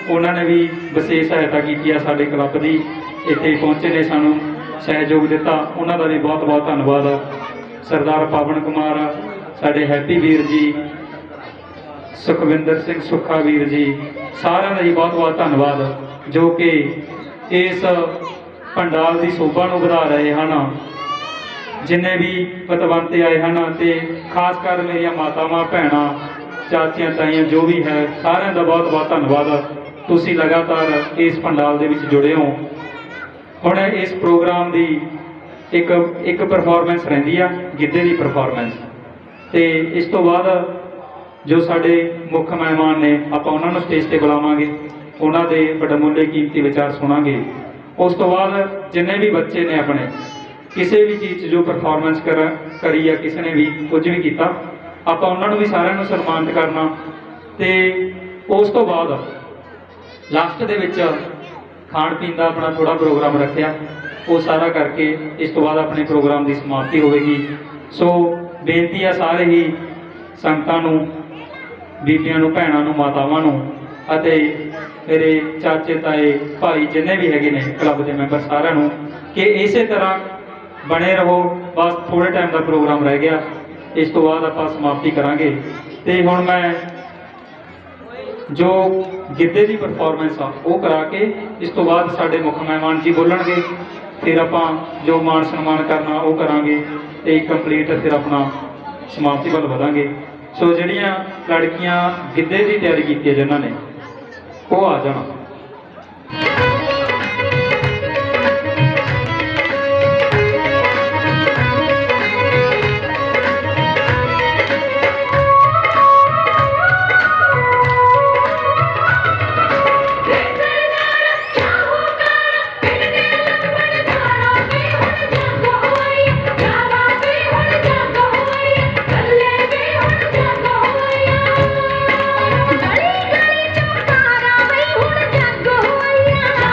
ਉਹਨਾਂ ਨੇ ਵੀ ਵਿਸ਼ੇਸ਼ ਸਹਾਇਤਾ ਕੀਤੀ ਆ ਸਾਡੇ ਕਲੱਬ ਦੀ, ਇੱਥੇ ਪਹੁੰਚੇ ਨੇ, ਸਾਨੂੰ ਸਹਿਯੋਗ ਦਿੱਤਾ, ਉਹਨਾਂ ਦਾ ਵੀ ਬਹੁਤ ਬਹੁਤ ਧੰਨਵਾਦ ਆ। ਸਰਦਾਰ ਪਵਨ ਕੁਮਾਰ, ਸਾਡੇ ਹੈਪੀ ਵੀਰ ਜੀ, ਸੁਖਵਿੰਦਰ ਸਿੰਘ ਸੁੱਖਾ ਵੀਰ ਜੀ, ਸਾਰਿਆਂ ਦਾ ਹੀ ਬਹੁਤ ਬਹੁਤ ਧੰਨਵਾਦ ਜੋ ਕਿ ਇਸ ਪੰਡਾਲ ਦੀ ਸ਼ੋਭਾ ਨੂੰ ਵਧਾ ਰਹੇ ਹਨ। ਜਿੰਨੇ ਵੀ ਪਤਵੰਤੇ ਆਏ ਹਨ, ਤੇ ਖਾਸ ਕਰ ਮੇਰੀਆਂ ਮਾਤਾਵਾਂ ਭੈਣਾਂ ਚਾਚੀਆਂ ਤਾਈਆਂ ਜੋ ਵੀ ਹੈ, ਸਾਰਿਆਂ ਦਾ ਬਹੁਤ ਬਹੁਤ ਧੰਨਵਾਦ। ਤੁਸੀਂ ਲਗਾਤਾਰ ਇਸ ਪੰਡਾਲ ਦੇ ਵਿੱਚ ਜੁੜੇ ਹੋ। ਹੁਣ ਇਸ ਪ੍ਰੋਗਰਾਮ ਦੀ ਇੱਕ ਪਰਫਾਰਮੈਂਸ ਰਹਿੰਦੀ ਆ, ਗਿੱਧੇ ਦੀ ਪਰਫਾਰਮੈਂਸ, ਤੇ ਇਸ ਤੋਂ ਬਾਅਦ ਜੋ ਸਾਡੇ ਮੁੱਖ ਮਹਿਮਾਨ ਨੇ ਆਪਾਂ ਉਹਨਾਂ ਨੂੰ ਸਟੇਜ 'ਤੇ ਬੁਲਾਵਾਂਗੇ, ਉਹਨਾਂ ਦੇ ਵਡਮੁੱਲੇ ਕੀਮਤੀ ਵਿਚਾਰ ਸੁਣਾਂਗੇ। ਉਸ ਤੋਂ ਬਾਅਦ ਜਿੰਨੇ ਵੀ ਬੱਚੇ ਨੇ ਆਪਣੇ ਕਿਸੇ ਵੀ ਚੀਜ਼ 'ਚ ਜੋ ਪਰਫਾਰਮੈਂਸ ਕਰੀ ਆ, ਕਿਸੇ ਨੇ ਵੀ ਕੁਝ ਵੀ ਕੀਤਾ, ਆਪਾਂ ਉਹਨਾਂ ਨੂੰ ਵੀ ਸਾਰਿਆਂ ਨੂੰ ਸਨਮਾਨਿਤ ਕਰਨਾ। ਤੇ ਉਸ ਤੋਂ ਬਾਅਦ ਲਾਸਟ ਦੇ ਵਿੱਚ ਖਾਣ ਪੀਣ ਦਾ ਆਪਣਾ ਥੋੜ੍ਹਾ ਪ੍ਰੋਗਰਾਮ ਰੱਖਿਆ, ਉਹ ਸਾਰਾ ਕਰਕੇ ਇਸ ਤੋਂ ਬਾਅਦ ਆਪਣੇ ਪ੍ਰੋਗਰਾਮ ਦੀ ਸਮਾਪਤੀ ਹੋਵੇਗੀ। ਸੋ ਬੇਨਤੀ ਆ ਸਾਰੇ ਹੀ ਸੰਗਤਾਂ ਨੂੰ, ਬੀਬੀਆਂ ਨੂੰ, ਭੈਣਾਂ ਨੂੰ, ਮਾਤਾਵਾਂ ਨੂੰ, ਅਤੇ ਮੇਰੇ ਚਾਚੇ ਤਾਏ ਭਾਈ ਜਿੰਨੇ ਵੀ ਹੈਗੇ ਨੇ ਕਲੱਬ ਦੇ ਮੈਂਬਰ, ਸਾਰਿਆਂ ਨੂੰ ਕਿ ਇਸੇ ਤਰ੍ਹਾਂ ਬਣੇ ਰਹੋ। ਬਸ ਥੋੜ੍ਹੇ ਟਾਈਮ ਦਾ ਪ੍ਰੋਗਰਾਮ ਰਹਿ ਗਿਆ, ਇਸ ਤੋਂ ਬਾਅਦ ਆਪਾਂ ਸਮਾਪਤੀ ਕਰਾਂਗੇ। ਤੇ ਹੁਣ ਮੈਂ ਜੋ ਗਿੱਧੇ ਦੀ ਪਰਫਾਰਮੈਂਸ ਆ ਉਹ ਕਰਾ ਕੇ ਇਸ ਤੋਂ ਬਾਅਦ ਸਾਡੇ ਮੁੱਖ ਮਹਿਮਾਨ ਜੀ ਬੋਲਣਗੇ, ਫਿਰ ਆਪਾਂ ਜੋ ਮਾਣ ਸਨਮਾਨ ਕਰਨਾ ਉਹ ਕਰਾਂਗੇ, ਤੇ ਕੰਪਲੀਟ ਫਿਰ ਆਪਣਾ ਸਮਾਪਤੀ ਵੱਲ ਵਧਾਂਗੇ। ਸੋ ਜਿਹੜੀਆਂ ਲੜਕੀਆਂ ਗਿੱਧੇ ਦੀ ਤਿਆਰੀ ਕੀਤੀ ਹੈ ਜਿਨ੍ਹਾਂ ਨੇ, ਉਹ ਆ ਜਾਣਾ। गली गली चौकारा वे हुण जग होया।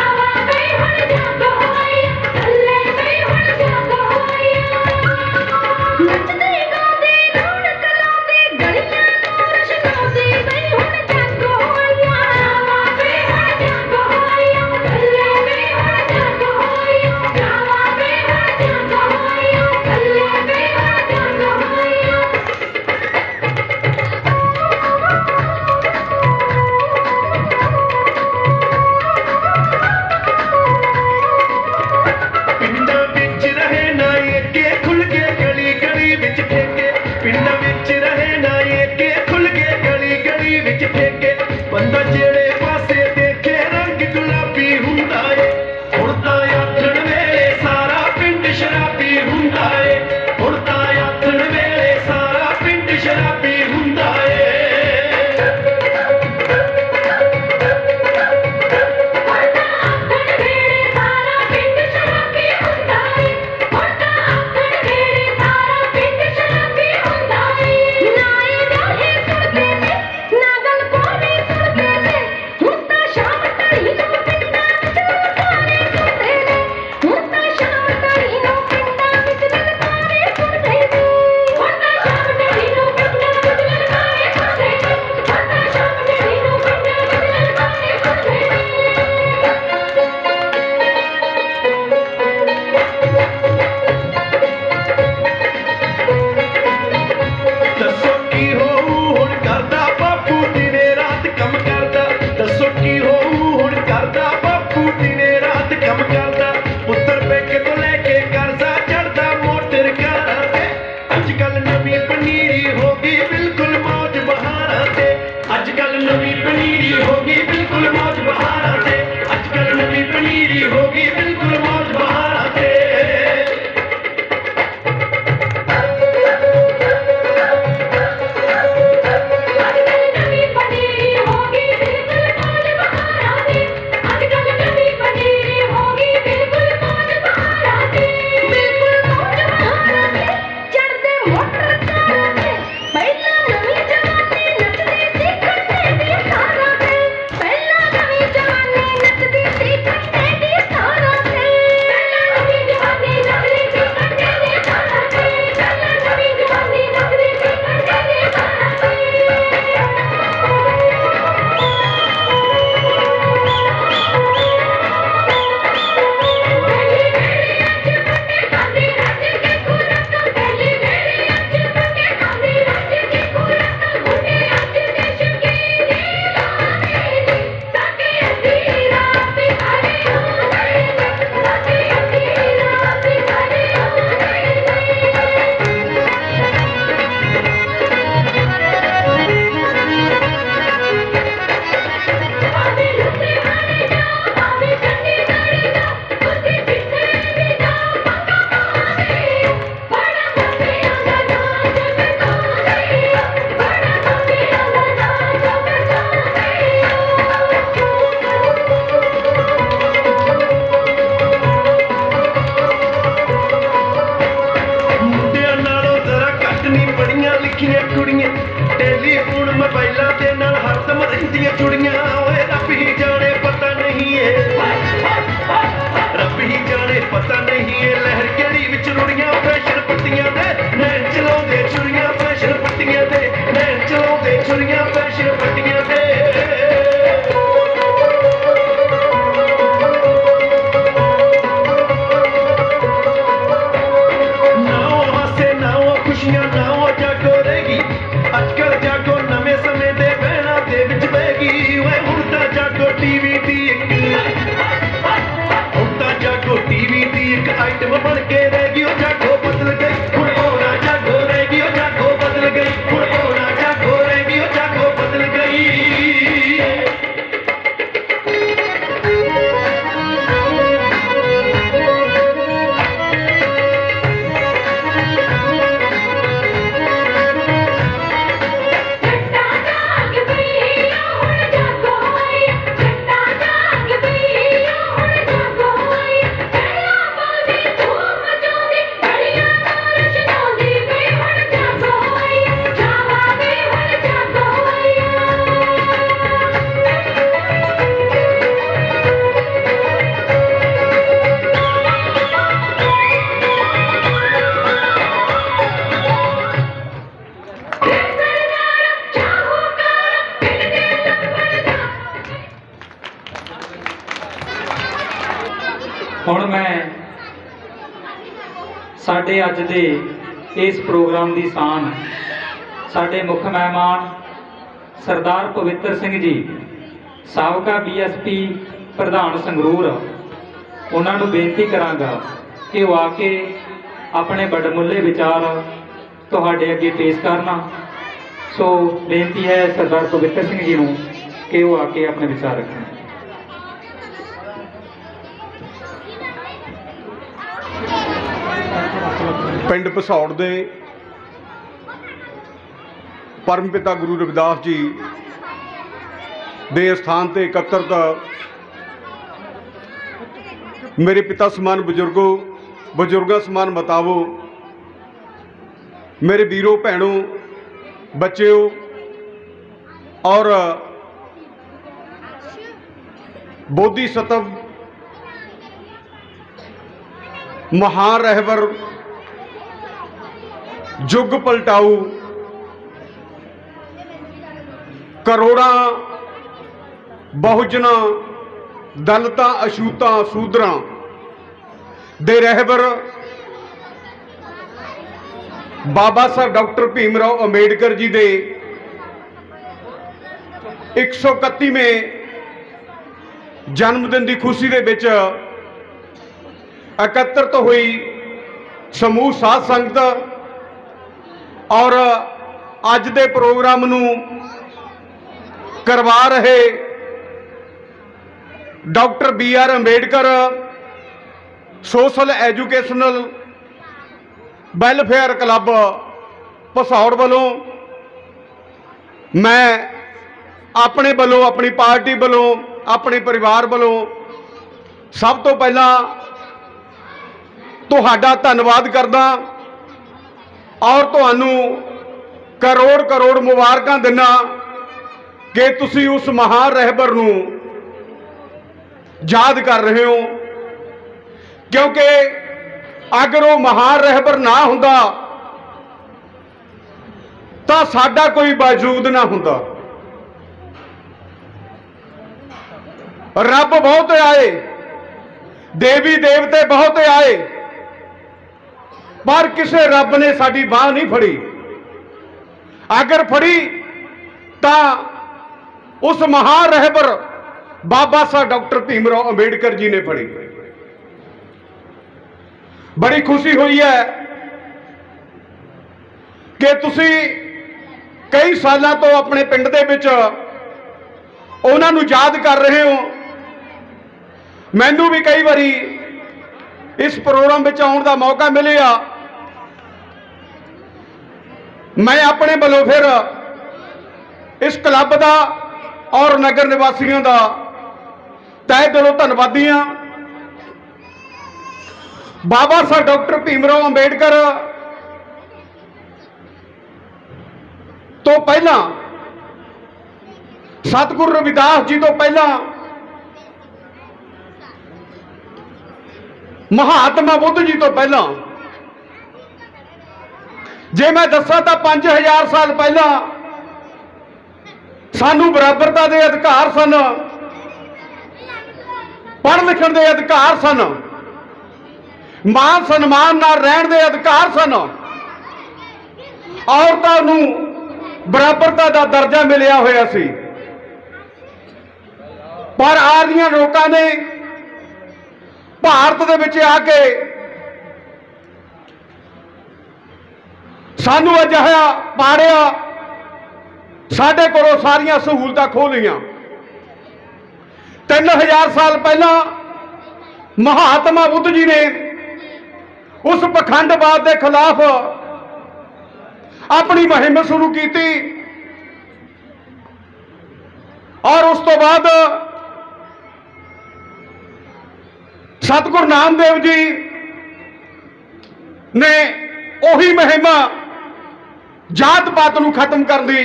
ਹੁਣ मैं साडे अज दे इस प्रोग्राम की शान साडे मुख मेहमान सरदार पवित्र सिंह जी साबका BSP प्रधान संगरूर उन्होंने बेनती करांगा कि वो आके अपने बड़मुले विचार तुहाडे अगे पेश करना। सो बेनती है सरदार पवित्र सिंह जी नूं कि वो आके अपने विचार रखें। पिंड भसौड़ दे परम पिता गुरु रविदास जी दे स्थान ते एकत्रित मेरे पिता समान बुजुर्गों बुजुर्गों समान बतावो, मेरे वीरों भैनों बच्चों और बोधिसत्व महान रहबर जुग पलटाऊ करोड़ा बहुजना दलितां अछूतां सूदरां दे रहबर बाबा साहब डॉक्टर भीमराव अंबेडकर जी दे 131वें जन्मदिन की खुशी दे विच एकत्रित हुई समूह साध संगत और अज दे प्रोग्राम नूं करवा रहे doctor BR Ambedkar social educational welfare club Bhasaur वालों मैं अपने वालों अपनी पार्टी वालों अपने परिवार वालों सब तो पहला तुहाडा धन्नवाद करदा और तुहानू करोड़ करोड़ मुबारकां दिना कि तुसी उस महान रहबर नू याद कर रहे हो, क्योंकि अगर वो महान रहबर ना हुंदा तां साडा कोई वजूद ना हुंदा। रब बहुत आए, देवी देवते बहुत आए, पर किसी रब ने साडी बांह नहीं फड़ी। अगर फड़ी तां उस महान रहबर बाबा साहब डॉक्टर भीमराव अंबेडकर जी ने फड़ी। बड़ी खुशी हुई है कि तुसी कई सालों तो अपने पिंड दे विच उन्हां नूं याद कर रहे हो। मैनू भी कई बारी इस प्रोग्राम विच आउण दा मौका मिलिया। मैं अपने वालों फिर इस क्लब का और नगर निवासियों का तहे दिलों धन्नवादी हाँ। बाबा साहब डॉक्टर भीमराव अंबेडकर तो पहला, सतगुरु रविदास जी तो पहला, महात्मा बुद्ध जी तो पहला, जे मैं दसा तो 5000 साल पहला सानू बराबरता के अधिकार सन, पढ़ लिखण के अधिकार सन, मान सन्मान नाल रहण दे अधिकार सन, औरतां नूं बराबरता का दर्जा मिलिया होया सी। पर आर्यन लोकां ने भारत दे विच आके सानू अजिहा पाड़िया, साडे कोलों सारियां सहूलतां खोह लईआं। 3000 साल पहला महात्मा बुद्ध जी ने उस पखंडवाद के खिलाफ अपनी मुहिम शुरू की और उस तो बाद सतगुरु नामदेव जी ने उही मुहिम जात पात नूं खत्म करन दी,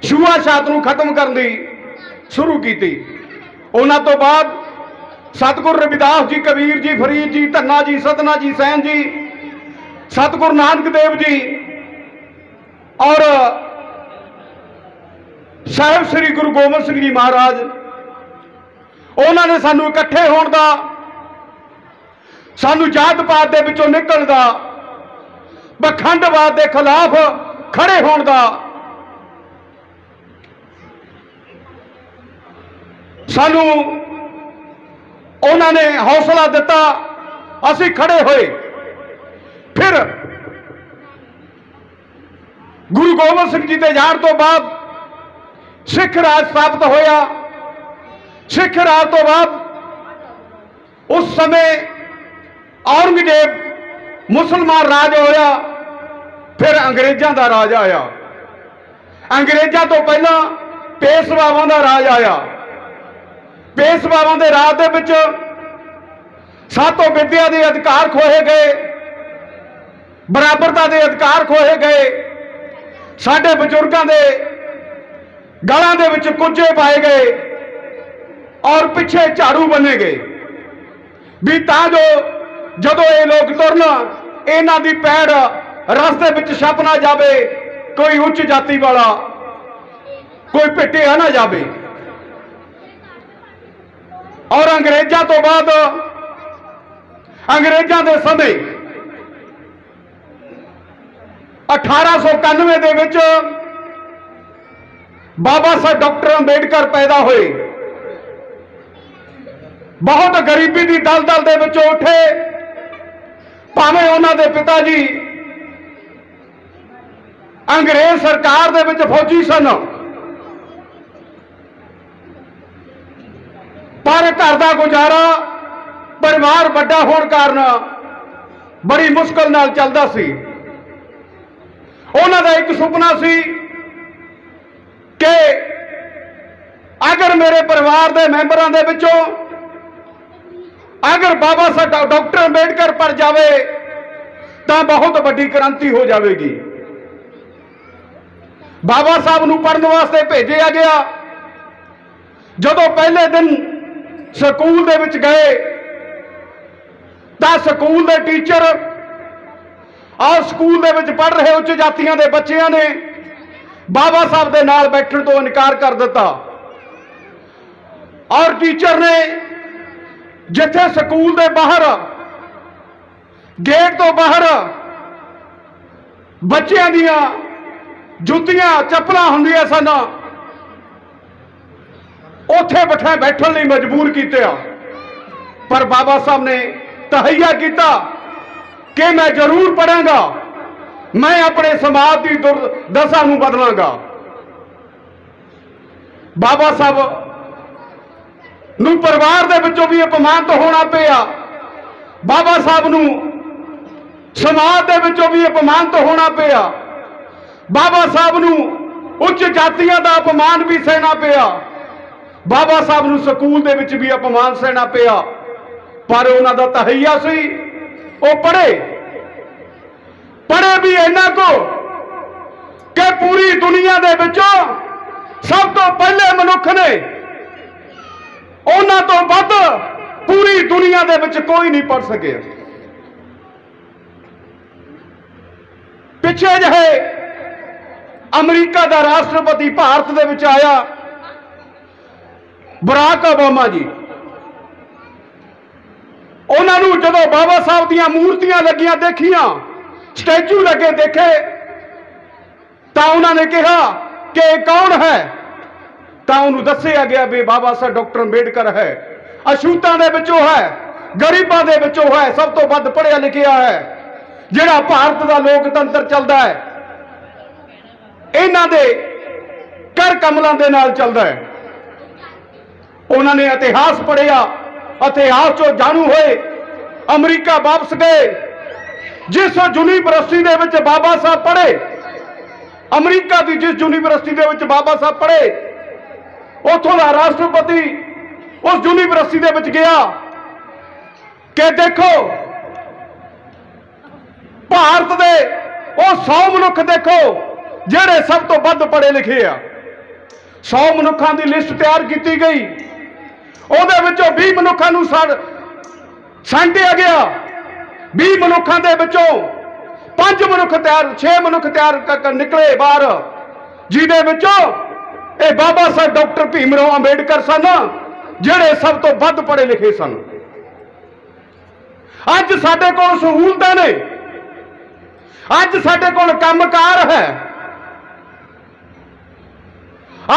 छूआछात नूं खत्म करन दी शुरू की। उन्हां तो बाद सतगुरु रविदास जी, कबीर जी, फरीद जी, धन्ना जी, सतना जी, सैन जी, सतगुरु नानक देव जी और साहिब श्री गुरु गोबिंद सिंह जी महाराज, उन्होंने सानू इकट्ठे होने का सानू जात पात दे विचों निकलण दा, पखंडवाद के खिलाफ खड़े होने का, सानू उन्होंने हौसला दिता, असी खड़े होए। फिर गुरु गोबिंद सिंह जी के जाण तो बाद सिख राज स्थापित होया। सिख राज तो बाद उस समय औरंगजेब मुसलमान राज होया, फिर अंग्रेजों का राज आया। अंग्रेजों तो पहला पेशवावां का राज आया। पेशवावां के राज दे विच सातों विद्या के अधिकार खोए गए, बराबरता के अधिकार खोए गए, साडे बजुर्गों के गलों के विच कुंजे पाए गए और पिछे झाड़ू बने गए भी तां जो जदों ये लोग तुरन इन्हां दी पैर रास्ते विच छप ना जावे, कोई उच्च जाति वाला कोई पिटिया ना जावे। और अंग्रेजों तो बाद अंग्रेजों के समय 1891 दे विच बाबा साहब डॉक्टर अंबेडकर पैदा हुए। बहुत गरीबी की दलदल दे विचों उठे, भावें उन्हां दे पिता जी अंग्रेज सरकार दे विच फौजी सन, पर घर का गुजारा परिवार बड़ा होने कारण बड़ी मुश्किल नाल चलदा सी। उन्हां दा एक सुपना सी कि अगर मेरे परिवार के मैंबरों के विचों अगर बाबा साहब डॉक्टर अंबेडकर पढ़ जावे तो बहुत बड़ी क्रांति हो जाएगी। बाबा साहब नूं पढ़ने वास्ते भेजा गया। जदों पहले दिन स्कूल दे विच गए तो स्कूल के टीचर और स्कूल दे विच पढ़ रहे उच्च जातियों के बच्चों ने बाबा साहब के नाल बैठण तो इनकार कर दिता। और टीचर ने जिथे स्कूल के बाहर गेट तो बाहर बच्चों दियां जुत्तियां चप्पलां हुंदियां सन, उथे बैठण लई मजबूर किया। पर बाबा साहब ने तहैया किया कि मैं जरूर पढ़ांगा, मैं अपने समाज की दुर्दशा नूं बदलांगा। बाबा साहब नूं परिवार दे विचों भी अपमानित होना पिया, बाबा साहब नूं समाज दे विचों भी अपमानित होना पिया, बाबा साहब नूं उच्च जातियों का अपमान भी सहना पिया, बाबा साहब नूं स्कूल दे विच भी अपमान सहना पिया। पर उन्हां दा तहैया सी वो पढ़े भी इन्हां को कि पूरी दुनिया दे विचों सब तो पहले मनुख ने, उन्हां तो वध पूरी दुनिया दे विच कोई नहीं पढ़ सके। पिछे जहे अमरीका का राष्ट्रपति भारत दे विच आया, बराक ओबामा जी। उन्होंने जदों बाबा साहब दीयां मूर्तियां लगियां देखियां, स्टैचू लगे देखे, तो उन्होंने कहा कि कौन है, तो उन्होंने दस्सिया गया भी बाबा साहब डॉक्टर अंबेडकर है। अछूतां दे विचों है, गरीबां दे विचों है, सब तो वध पढ़िया लिखिया है, जिहड़ा भारत का लोकतंत्र चलता है, इन्हां दे कर कमलों के नाल चलता है। उन्होंने इतिहास पढ़िया, इतिहास चो जाणू होए, अमरीका वापस गए। जिस यूनिवर्सिटी दे विच बाबा साहब पढ़े, अमरीका की जिस यूनिवर्सिटी दे विच बाबा साहब पढ़े, उथों दा राष्ट्रपति उस यूनिवर्सिटी दे विच गया कि देखो भारत दे वो 100 मनुख देखो जिहड़े सब तो वध पढ़े लिखे आ। 100 मनुखों की लिस्ट तैयार की गई, ਉਹਦੇ ਵਿੱਚੋਂ 20 ਮਨੁੱਖਾਂ ਨੂੰ ਛਾਂਟਿਆ ਗਿਆ। 20 ਮਨੁੱਖਾਂ ਦੇ ਵਿੱਚੋਂ 5 ਮਨੁੱਖ ਤਿਆਰ 6 ਮਨੁੱਖ ਤਿਆਰ ਨਿਕਲੇ ਬਾਹਰ, ਜਿਹਦੇ ਵਿੱਚੋਂ ਇਹ ਬਾਬਾ ਸਾਹਿਬ ਡਾਕਟਰ ਭੀਮ ਰਾਓ ਅੰਬੇਡਕਰ ਸਨ, ਜਿਹੜੇ ਸਭ ਤੋਂ ਵੱਧ ਪੜ੍ਹੇ ਲਿਖੇ ਸਨ। ਅੱਜ ਸਾਡੇ ਕੋਲ ਸਹੂਲਤਾਂ ਨੇ, ਅੱਜ ਸਾਡੇ ਕੋਲ ਕੰਮਕਾਰ ਹੈ,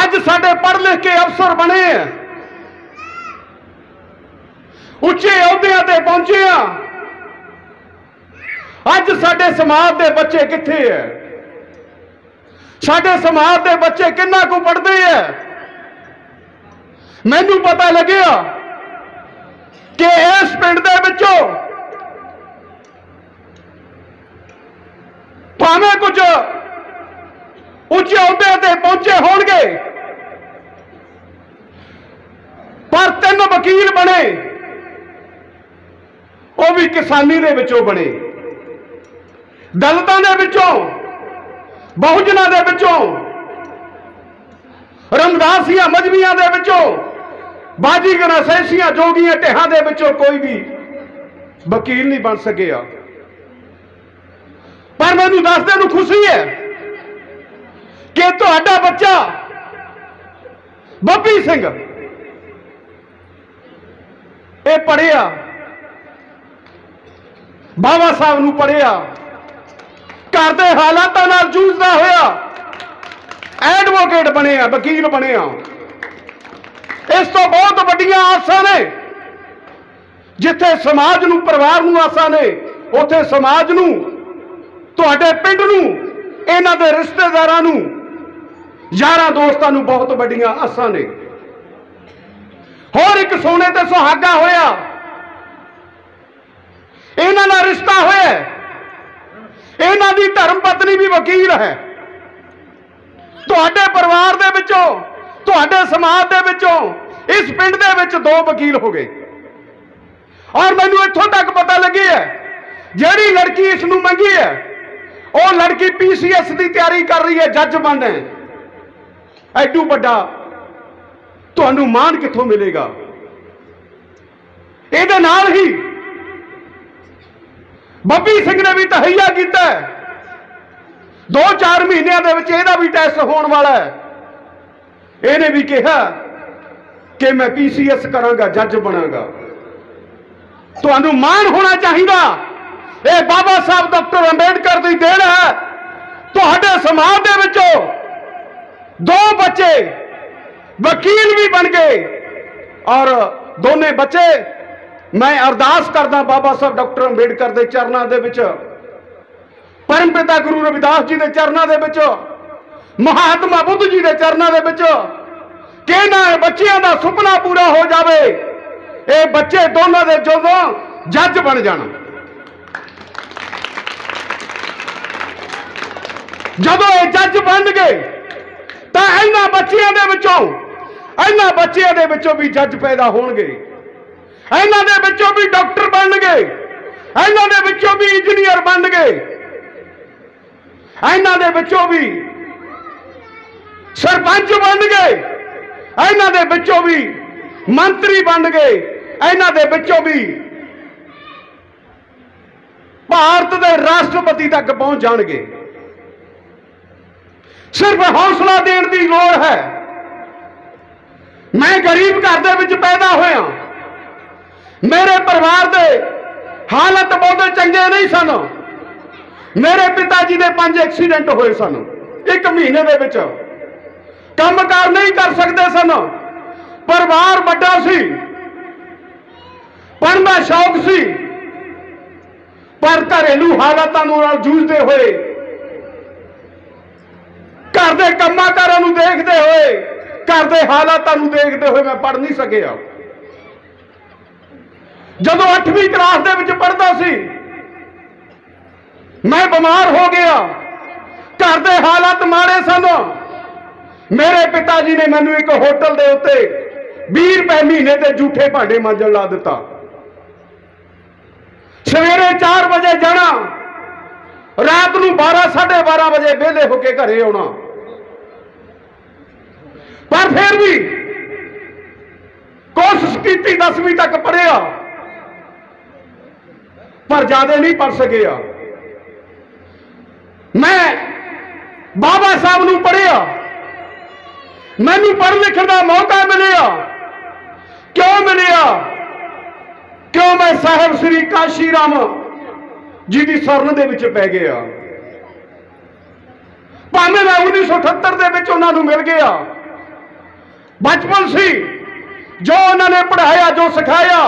ਅੱਜ ਸਾਡੇ ਪੜ੍ਹ ਲਿਖ ਕੇ ਅਫਸਰ ਬਣੇ ਆ, ਉੱਚੇ ਅਹੁਦਿਆਂ ਤੇ ਪਹੁੰਚੇ ਆ। ਅੱਜ ਸਾਡੇ ਸਮਾਜ ਦੇ ਬੱਚੇ ਕਿੱਥੇ ਐ? ਸਾਡੇ ਸਮਾਜ ਦੇ ਬੱਚੇ ਕਿੰਨਾ ਕੁ ਪੜ੍ਹਦੇ ਐ? ਮੈਨੂੰ ਪਤਾ ਲੱਗਿਆ ਕਿ ਇਸ ਪਿੰਡ ਦੇ ਵਿੱਚੋਂ ਭਾਵੇਂ ਕੁਝ ਉੱਚੇ ਅਹੁਦੇ ਤੇ ਪਹੁੰਚੇ ਹੋਣਗੇ, ਪਰ 3 ਵਕੀਲ ਬਣੇ, ਉਹ ਵੀ ਕਿਸਾਨੀ ਦੇ ਵਿੱਚੋਂ ਬਣੇ, ਦਲਿਤਾਂ ਦੇ ਵਿੱਚੋਂ, ਬਹੁਜਨਾਂ ਦੇ ਵਿੱਚੋਂ, ਰਮਦਾਸੀਆਂ ਮਜ਼੍ਹਬੀਆਂ ਦੇ ਵਿੱਚੋਂ, ਬਾਜੀਗਰਾਂ ਸੈਸੀਆਂ ਜੋਗੀਆਂ ਢਿਹਾਂ ਦੇ ਵਿੱਚੋਂ ਕੋਈ ਵੀ ਵਕੀਲ ਨਹੀਂ ਬਣ ਸਕਿਆ। ਪਰ ਮੈਨੂੰ ਦੱਸਦੇ ਨੂੰ ਖੁਸ਼ੀ ਹੈ ਕਿ ਤੁਹਾਡਾ ਬੱਚਾ ਬੱਬੀ ਸਿੰਘ ਇਹ ਪੜ੍ਹਿਆ, ਬਾਬਾ ਸਾਹਿਬ ਨੂੰ ਪੜ੍ਹਿਆ, ਘਰ ਦੇ ਹਾਲਾਤਾਂ ਨਾਲ ਜੂਝਦਾ ਹੋਇਆ ਐਡਵੋਕੇਟ ਬਣਿਆ, ਵਕੀਲ ਬਣਿਆ। ਇਸ ਤੋਂ ਬਹੁਤ ਵੱਡੀਆਂ ਆਸਾਂ ਨੇ। ਜਿੱਥੇ ਸਮਾਜ ਨੂੰ, ਪਰਿਵਾਰ ਨੂੰ ਆਸਾਂ ਨੇ, ਉੱਥੇ ਸਮਾਜ ਨੂੰ, ਤੁਹਾਡੇ ਪਿੰਡ ਨੂੰ, ਇਹਨਾਂ ਦੇ ਰਿਸ਼ਤੇਦਾਰਾਂ ਨੂੰ, ਯਾਰਾਂ ਦੋਸਤਾਂ ਨੂੰ ਬਹੁਤ ਵੱਡੀਆਂ ਆਸਾਂ ਨੇ। ਹੋਰ ਇੱਕ ਸੋਨੇ ਤੇ ਸੁਹਾਗਾ ਹੋਇਆ, ਇਹਨਾਂ ਦਾ ਰਿਸ਼ਤਾ ਹੋਇਆ, ਇਹਨਾਂ ਦੀ ਧਰਮ ਪਤਨੀ ਵੀ ਵਕੀਲ ਹੈ। ਤੁਹਾਡੇ ਪਰਿਵਾਰ ਦੇ ਵਿੱਚੋਂ, ਤੁਹਾਡੇ ਸਮਾਜ ਦੇ ਵਿੱਚੋਂ, ਇਸ ਪਿੰਡ ਦੇ ਵਿੱਚ 2 ਵਕੀਲ ਹੋ ਗਏ। ਔਰ ਮੈਨੂੰ ਇੱਥੋਂ ਤੱਕ ਪਤਾ ਲੱਗੀ ਹੈ ਜਿਹੜੀ ਲੜਕੀ ਇਸ ਨੂੰ ਮੰਗੀ ਹੈ, ਉਹ ਲੜਕੀ PCS ਦੀ ਤਿਆਰੀ ਕਰ ਰਹੀ ਹੈ, ਜੱਜ ਬਣਨਾ ਹੈ। ਐਡੂ ਵੱਡਾ ਤੁਹਾਨੂੰ ਮਾਣ ਕਿੱਥੋਂ ਮਿਲੇਗਾ? ਇਹਦੇ ਨਾਲ ਹੀ ਬੱਬੀ ਸਿੰਘ ਨੇ ਵੀ ਤਹਈਆ ਕੀਤਾ, 2-4 ਮਹੀਨਿਆਂ ਦੇ ਵਿੱਚ ਇਹਦਾ ਵੀ ਟੈਸਟ ਹੋਣ ਵਾਲਾ ਹੈ। ਇਹਨੇ ਵੀ ਕਿਹਾ ਕਿ ਮੈਂ PCS ਕਰਾਂਗਾ, ਜੱਜ ਬਣਾਂਗਾ। ਤੁਹਾਨੂੰ ਮਾਣ ਹੋਣਾ ਚਾਹੀਦਾ। ਇਹ ਬਾਬਾ ਸਾਹਿਬ ਡਾਕਟਰ ਅੰਬੇਡਕਰ ਦੀ ਦੇਣ ਹੈ। ਤੁਹਾਡੇ ਸਮਾਜ ਦੇ ਵਿੱਚੋਂ 2 ਬੱਚੇ ਵਕੀਲ ਵੀ ਬਣ ਗਏ, ਔਰ ਦੋਨੇ ਬੱਚੇ, ਮੈਂ ਅਰਦਾਸ ਕਰਦਾ ਬਾਬਾ ਸਾਹਿਬ ਡਾਕਟਰ ਅੰਬੇਡਕਰ ਦੇ ਚਰਨਾਂ ਦੇ ਵਿੱਚ, ਪਰਮ ਪਿਤਾ ਗੁਰੂ ਰਵਿਦਾਸ ਜੀ ਦੇ ਚਰਨਾਂ ਦੇ ਵਿੱਚ, ਮਹਾਤਮਾ ਬੁੱਧ ਜੀ ਦੇ ਚਰਨਾਂ ਦੇ ਵਿੱਚ, ਕਿ ਇਹਨਾਂ ਬੱਚਿਆਂ ਦਾ ਸੁਪਨਾ ਪੂਰਾ ਹੋ ਜਾਵੇ। ਇਹ ਬੱਚੇ ਦੋਨਾਂ ਦੇ ਜਦੋਂ ਜੱਜ ਬਣ ਜਾਣ, ਜਦੋਂ ਇਹ ਜੱਜ ਬਣ ਗਏ ਤਾਂ ਇਹਨਾਂ ਬੱਚਿਆਂ ਦੇ ਵਿੱਚੋਂ ਵੀ ਜੱਜ ਪੈਦਾ ਹੋਣਗੇ। ਇਹਨਾਂ ਦੇ ਵਿੱਚੋਂ ਵੀ ਡਾਕਟਰ ਬਣਨਗੇ, ਇਹਨਾਂ ਦੇ ਵਿੱਚੋਂ ਵੀ ਇੰਜੀਨੀਅਰ ਬਣਨਗੇ, ਇਹਨਾਂ ਦੇ ਵਿੱਚੋਂ ਵੀ ਸਰਪੰਚ ਬਣਨਗੇ, ਇਹਨਾਂ ਦੇ ਵਿੱਚੋਂ ਵੀ ਮੰਤਰੀ ਬਣਨਗੇ, ਇਹਨਾਂ ਦੇ ਵਿੱਚੋਂ ਵੀ ਭਾਰਤ ਦੇ ਰਾਸ਼ਟਰਪਤੀ ਤੱਕ ਪਹੁੰਚ ਜਾਣਗੇ। ਸਿਰਫ ਹੌਸਲਾ ਦੇਣ ਦੀ ਲੋੜ ਹੈ। ਮੈਂ ਗਰੀਬ ਘਰ ਦੇ ਵਿੱਚ ਪੈਦਾ ਹੋਇਆ। ਮੇਰੇ ਪਰਿਵਾਰ ਦੇ ਹਾਲਤ ਬਹੁਤ ਚੰਗੇ ਨਹੀਂ ਸਨ। ਮੇਰੇ ਪਿਤਾ ਜੀ ਦੇ 5 ਐਕਸੀਡੈਂਟ ਹੋਏ ਸਨ। 1 ਮਹੀਨੇ ਦੇ ਵਿੱਚ ਕੰਮਕਾਰ ਨਹੀਂ ਕਰ ਸਕਦੇ ਸਨ। ਪਰਿਵਾਰ ਵੱਡਾ ਸੀ, ਪੜ੍ਹਨ ਦਾ ਸ਼ੌਕ ਸੀ, ਪਰ ਘਰੇਲੂ ਹਾਲਾਤਾਂ ਨਾਲ ਜੂਝਦੇ ਹੋਏ, ਘਰ ਦੇ ਕੰਮਾਕਾਰਾਂ ਨੂੰ ਦੇਖਦੇ ਹੋਏ, ਘਰ ਦੇ ਹਾਲਾਤਾਂ ਨੂੰ ਦੇਖਦੇ ਹੋਏ ਮੈਂ ਪੜ੍ਹ ਨਹੀਂ ਸਕਿਆ। ਜਦੋਂ 8ਵੀਂ ਕਲਾਸ ਦੇ ਵਿੱਚ ਪੜ੍ਹਦਾ ਸੀ, ਮੈਂ ਬਿਮਾਰ ਹੋ ਗਿਆ। ਘਰ ਦੇ ਹਾਲਾਤ ਮਾੜੇ ਸਨ। ਮੇਰੇ ਪਿਤਾ ਜੀ ਨੇ ਮੈਨੂੰ ਇੱਕ ਹੋਟਲ ਦੇ ਉੱਤੇ 20 ਰੁਪਏ ਮਹੀਨੇ ਦੇ ਝੂਠੇ ਭਾਂਡੇ ਮਾਂਜਣ ਲਾ ਦਿੱਤਾ। ਸਵੇਰੇ 4 ਵਜੇ ਜਾਣਾ, ਰਾਤ ਨੂੰ 12-12:30 ਵਜੇ ਵਿਹਲੇ ਹੋ ਕੇ ਘਰੇ ਆਉਣਾ। ਪਰ ਫਿਰ ਵੀ ਕੋਸ਼ਿਸ਼ ਕੀਤੀ, 10ਵੀਂ ਤੱਕ ਪੜ੍ਹਿਆ, ਪਰ ਜ਼ਿਆਦਾ ਨਹੀਂ ਪੜ੍ਹ ਸਕਿਆ। ਮੈਂ ਬਾਬਾ ਸਾਹਿਬ ਨੂੰ ਪੜ੍ਹਿਆ, ਮੈਨੂੰ ਪੜ੍ਹਨ ਲਿਖਣ ਦਾ ਮੌਕਾ ਮਿਲਿਆ। ਕਿਉਂ ਮਿਲਿਆ? ਕਿਉਂ ਮੈਂ मैं साहब श्री काशी राम जी की शरण दे विच पै गया। भावें मैं 1978 दे विच उन्हां नूं मिल गया। बचपन सी जो उन्होंने पढ़ाया, जो सिखाया,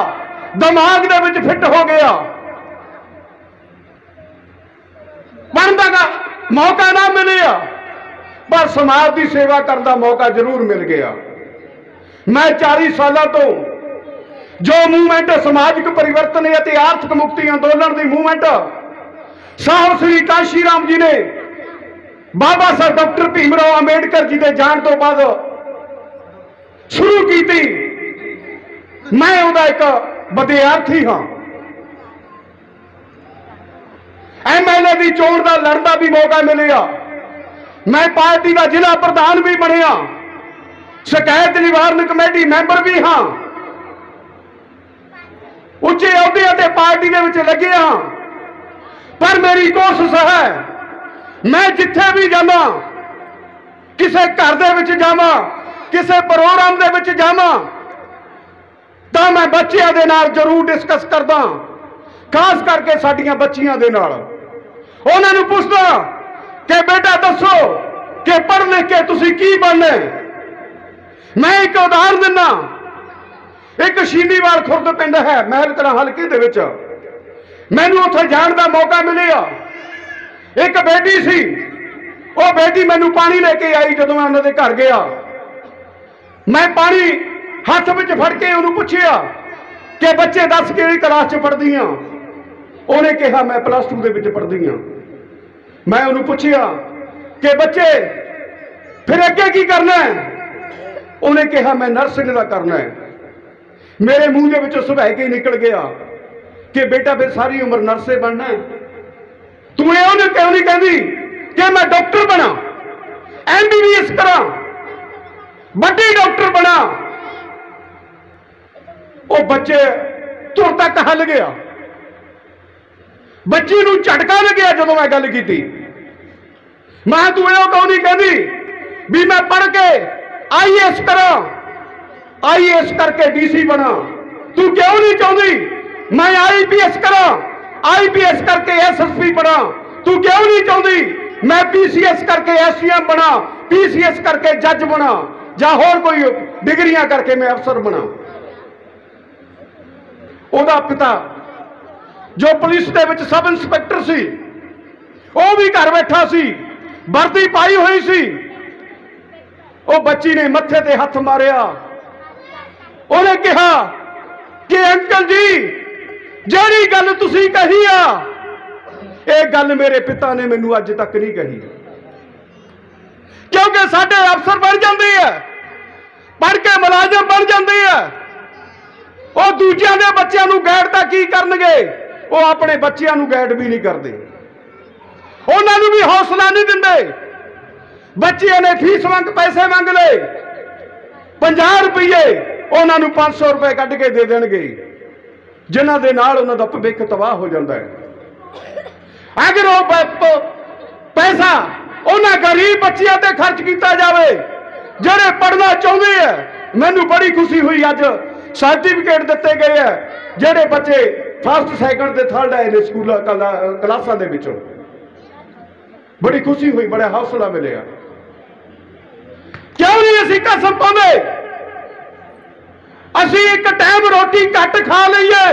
दिमाग दे विच फिट हो गया। बनने का मौका ना मिलिया, पर समाज की सेवा करने का मौका जरूर मिल गया। मैं 40 सालों तो जो मूवमेंट समाजिक परिवर्तन ਅਤੇ आर्थिक मुक्ति अंदोलन की मूवमेंट साहब श्री काशी राम जी ने बाबा साहब डॉक्टर भीमराव अंबेडकर जी के जान तो बाद शुरू की थी, मैं उहदा एक विद्यार्थी हाँ। MLA की चोण का लड़न का भी मौका मिलेगा। मैं पार्टी का जिला प्रधान भी बनया, शिकायत निवारण कमेटी मैंबर भी हाँ, उच्चे अहुदे ते पार्टी के विच लगे हाँ। पर मेरी कोशिश है, मैं जिथे भी जावा, किसी घर दे विच जावा, किसी प्रोग्राम दे विच जावा, तो मैं बच्चियां दे नाल जरूर डिस्कस करदा, खास करके साडियां बच्चियां दे नाल। उन्हां नूं पुछदा कि बेटा दसो कि पढ़ लिख के तुसीं की बनना। मैं एक उदाहरण दिना, एक शीनीवाल खुर्द पिंड है महल कलां हलके दे विच, मैनूं उत्थे जाण दा मौका मिलिया। एक बेटी सी, वो बेटी मैनूं पानी लेके आई। जदों मैं उन्हां दे घर गया, मैं पानी हथ विच फड़ के उन्होंने पूछया कि बच्चे दस किहड़ी क्लास च पढ़दी हाँ। उन्हें कहा मैं +2 दे विच पढ़दी हाँ। मैं उन्होंने पूछया कि बच्चे फिर अगे की करना है। उन्हें कहा मैं नर्सिंग का करना है। मेरे मुंह के विचों सुभा के निकल गया कि बेटा फिर सारी उम्र नर्से बनना है। तू ये क्यों नहीं कहती कि मैं डॉक्टर बना, MBBS करा, बड़ी डॉक्टर बना। वो बच्चे तुर तक हल गया, बच्ची नूं झटका लग्या जदों मैं गल की। मैं तू ये क्यों नहीं कहती भी मैं पढ़ के IAS करा, IAS करके DC बना। तू क्यों नहीं चाहती मैं IPS करा, IPS करके SSP बना। तू क्यों नहीं चाहती मैं PCS करके SCM बना, PCS करके जज बना, या होर कोई डिग्रियां करके मैं अफसर बना। ओदा पिता जो पुलिस दे विच सब इंस्पैक्टर सी, वो भी घर बैठा सी, वर्दी पाई हुई सी। वो बच्ची ने मत्थे ते हथ मारिया। उन्हें कहा कि अंकल जी जिहड़ी गल तुसीं कही आ, ये गल मेरे पिता ने मैनूं अज तक नहीं कही। क्योंकि साडे अफसर बन जाते हैं, पढ़ के मुलाजम बन जाते हैं, वो दूजियां दे बच्चों नूं गाइड तां की करनगे, वो अपने बच्चों नूं गाइड भी नहीं करते, उन्हां नूं भी हौसला नहीं दिंदे। बच्चियां ने फीस मंग पैसे मंग ले 50 रुपये, उन्हां नूं 500 रुपए कढ़ के दे देणगे, जिन्हां दे नाल उन्हां दा भविख तबाह हो जाता है। अगर वो पैसा उन्हां गरीब बच्चियां ते खर्च किया जाए जिहड़े पढ़ना चाहुंदे हैं। मैनूं बड़ी खुशी हुई, अज सर्टिफिकेट दिते गए हैं जिहड़े बच्चे फर्स्ट सैकंड ते थर्ड आए ने स्कूल क्लासां दे विचों। बड़ी खुशी हुई, बड़ा हौसला मिले। क्यों नहीं असीं कसम पाउंदे, असीं एक टाइम रोटी घट खा लईए,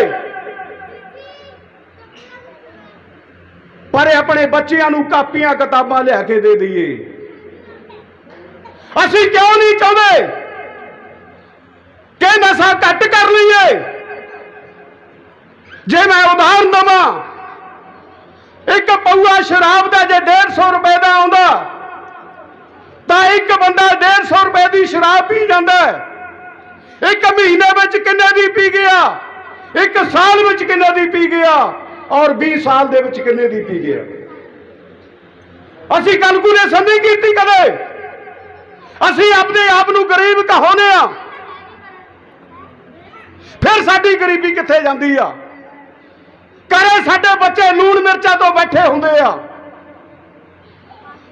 पर अपने बच्चों नूं कापियां किताबां लिया के दे दईए। असीं क्यों नहीं चाहते कि नशा घट कर लीए। जे मैं उदाहरण दवां, एक पौआ शराब का जे 150 रुपए का आउंदा तां एक बंदा 150 रुपए की शराब पी जांदा है। एक महीने में किन्ने दी पी गया, एक साल में किन्ने दी पी गया, और 20 साल दे विच किन्ने दी पी गया। असीं कैलकुलेशन नहीं कीती कदे। असीं अपने आप नूं गरीब कहाउने आ, फिर साडी गरीबी कित्थे जांदी आ। करे साडे बच्चे लूण मिर्चा तो बैठे हुंदे आ,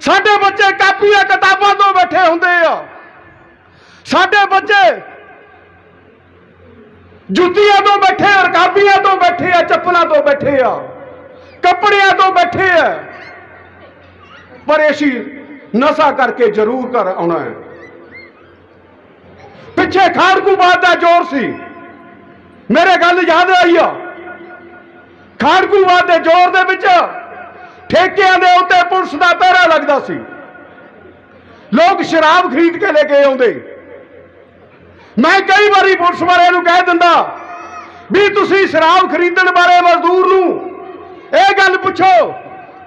साडे बच्चे कापियां किताबां तो बैठे हुंदे आ, साडे बच्चे जुत्तियां तो बैठे, रकाबियां तो बैठे आ, चप्पलों तो बैठे आ, कपड़ियां तो बैठे आ, पर ऐसी नशा करके जरूर घर आना है। पिछे खाड़कूबाद का जोर सी, मेरे गल याद आई आ, खाड़कूबाद के जोर दे विच ठेकिਆਂ ਦੇ ਉੱਤੇ पुलिस का पहरा लगता सी, लोग शराब खरीद के लेके आउंदे। मैं कई बारी पुलिस वाले नूं कह दिंदा भी तुसीं शराब खरीदण बारे मजदूर नूं ਇਹ गल पुछो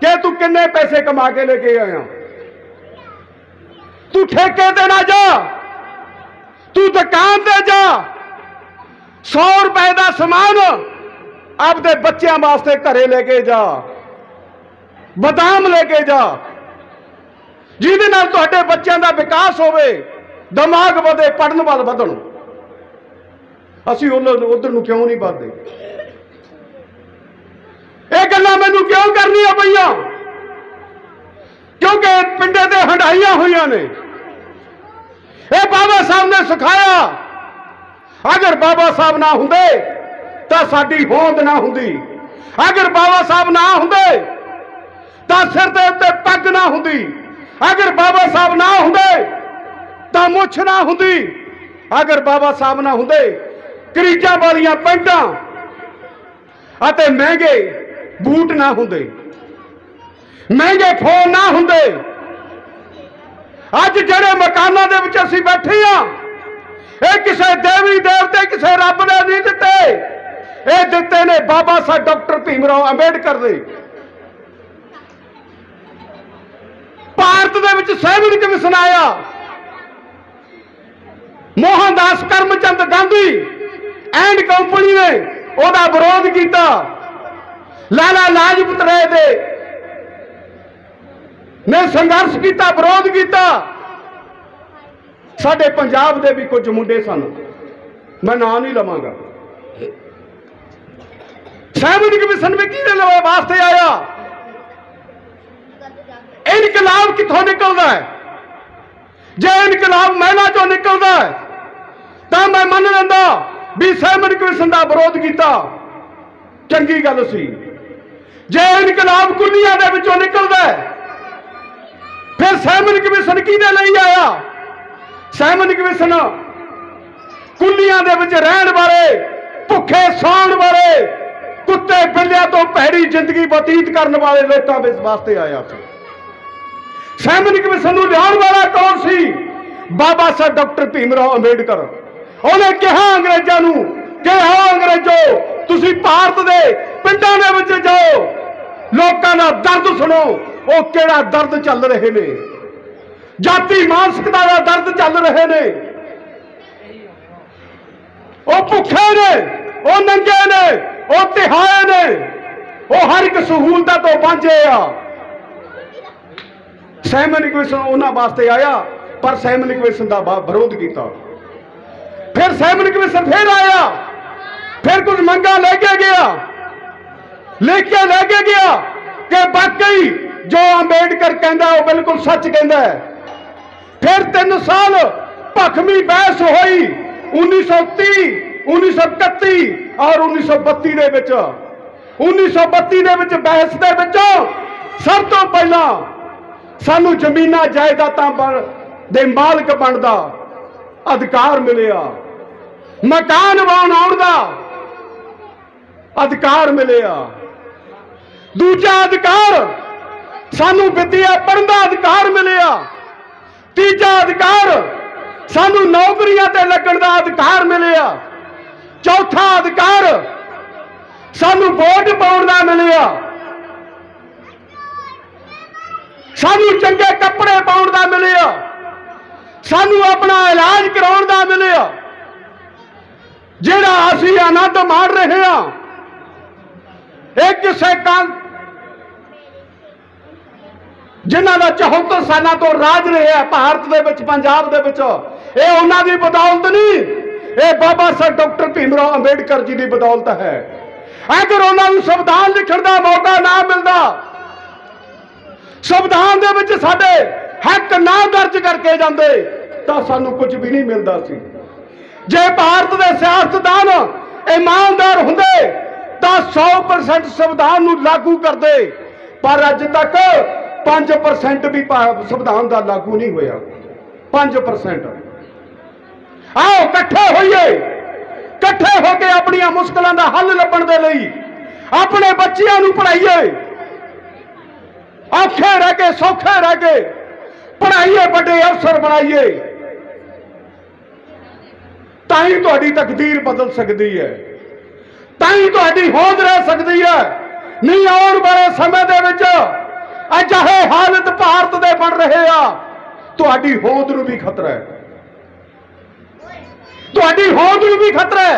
कि तू किन्ने पैसे कमा के लेके आया। तू ठेके ते ना जा, तू दुकान ते जा, 100 रुपए का समान आपदे बच्चों वास्ते घरे लेके जा, बादाम लेके जा, जिहदे नाल तुहाडे बच्चों का विकास होवे, दिमाग वधे, पढ़न वाल वधण। असीं उधर नूं क्यों नहीं वधदे? ये गल्लां मैनूं क्यों करनियां पईयां? क्योंकि पिंडे ते हंडाइयां होईयां ने। ये बाबा साहब ने सिखाया, अगर बाबा साहब ना हुंदे तां साडी होंद ना हुंदी, अगर बाबा साहब ना हुंदे तां सिर दे उत्ते पग ना हुंदी, अगर बाबा साहब ना हुंदे तां मुछ ना हुंदी, अगर बाबा साहब ना हुंदे करीजां वालियां पैंटां अते महंगे बूट ना हुंदे, महंगे फोन ना हुंदे। अज जिहड़े मकानां दे विच असीं बैठे हां, ये किसी देवी देवते, किसी रब ने नहीं दिते, ये दिते ने बाबा साहब डॉक्टर भीमराव अंबेडकर दे। भारत दे विच सैनिक कमीशन आया, मोहनदास करमचंद गांधी एंड कंपनी ने ओदा विरोध किया, लाला लाजपत राय दे ने संघर्ष किया, विरोध किया। साडे पंजाब दे भी कुछ मुंडे सन, मैं नाम नहीं लवांगा। सैनिक कमीशन में किहदे वास्ते आया? इनकलाब कितों निकलता है? जे इनकलाब महिला चो निकलता है तो मैं मन लेंदा भी सैनिक कमीशन का विरोध किया, चंगी गल सी। जे इनकलाब कुलियां दे विचों निकलता है, फिर सैनिक कमीशन किहदे लई आया? सैनिक कमीशन कुलियां दे विच रहण वाले, भुखे सौण वाले, कुत्ते बिल्लियां तो भैड़ी जिंदगी बतीत करने वाले लोगों वास्ते आया सी। सैनिक कमीशन नूं लिआउण वाला कौन सी? बाबा साहब डॉक्टर भीमराव अंबेडकर। उन्हें कहा अंग्रेजों नूं कि आओ अंग्रेजों, तुसीं भारत दे पिंडां दे विच जाओ, लोकां दा दर्द सुनो, वो किहड़ा दर्द चल रहे ने, जाति मानसिकता का दर्द चल रहे ने, वो भुखे ने, वो नंगे ने, वो तिहाए ने, वो हर एक सहूलत तो वांझे आ। सैनिक कमीशन उन्हां वास्ते आया, पर सैनिक कमीशन का विरोध किया। फिर सैनिक कमीशन फिर आया, फिर कुछ मंगा लेके गया, लेके गया कि वाकई जो अंबेडकर कहता वो बिल्कुल सच कहता है। फिर 3 साल भखमी बहस हुई 1930, 1931 और 1932 दे विच। 1932 दे विच बहस दे विचों सब तो पहला सानू जमीना जायदादां दे मालक बनदा अधिकार मिलिया, मकान बनाउण दा अधिकार मिलिया। दूजा अधिकार सानू विद्या पढ़न दा अधिकार मिलिया। तीजा अधिकार सानू नौकरियां ते लगण दा अधिकार मिलिया। चौथा अधिकार सानू वोट पाउण दा मिलिया। सानू चंगे कपड़े पाउण दा मिलिया। सानू अपना इलाज कराउण दा मिलिया। जिहड़ा असीं आनंद माण रहे हां, एक किसे जिन्हां दा 74 सालों तो राज रहा भारत दे विच, पंजाब दे विच, ये उन्हां दी बदौलत नहीं, ये बाबा साहब डॉक्टर भीमराव अंबेडकर जी की बदौलत है। अगर उन्होंने संविधान लिखण का मौका ना मिलता, संविधान दे विच साडे हक ना दर्ज करके जाते, तो सानू कुछ भी नहीं मिलता सी। जे भारत के सियासतदान ईमानदार हुंदे तां 100% संविधान नूं लागू करदे, पर अज तक 5% भी संविधान दा लागू नहीं होया। 5%। आओ इकट्ठे होइए, इकट्ठे होके अपनी मुश्किलों का हल लभण दे लई अपने बच्चियां नूं पढ़ाइए, औखे रह के सौखे रह के पढ़ाइए, बड़े अफसर बनाइए, ताई तुहाडी तकदीर बदल सकती है, ताई तुहाडी होंद रह सकती है। नहीं आने वाले समय दे विच अजिहे हालत भारत दे बन रहे आ, तुहाडी होंद नूं भी खतरा है, तुहाडी होंद नूं भी खतरा है।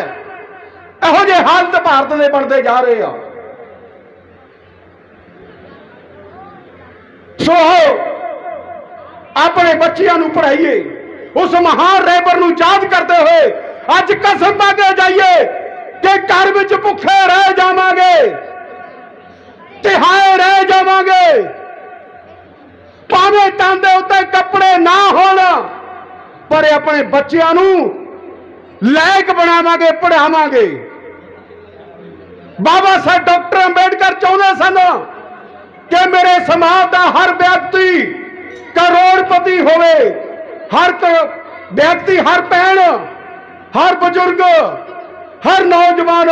इहो जिहे हालत भारत दे बनते जा रहे आ। सो अपने बच्चियां नूं पढ़ाइए, उस महान रहबर नूं याद करते हुए अज कसम पा के जाइए कि घर विच भुखे रह जावांगे, तिहाए रह जावांगे, भावें तन दे उत्ते कपड़े ना होण, पर अपने बच्चियां नूं लायक बनावांगे, पढ़ावांगे। बाबा साहब डॉक्टर अंबेडकर चाहते सन कि मेरे समाज का हर व्यक्ति करोड़पति होवे, हर व्यक्ति, हर भैन, हर बुजुर्ग, हर नौजवान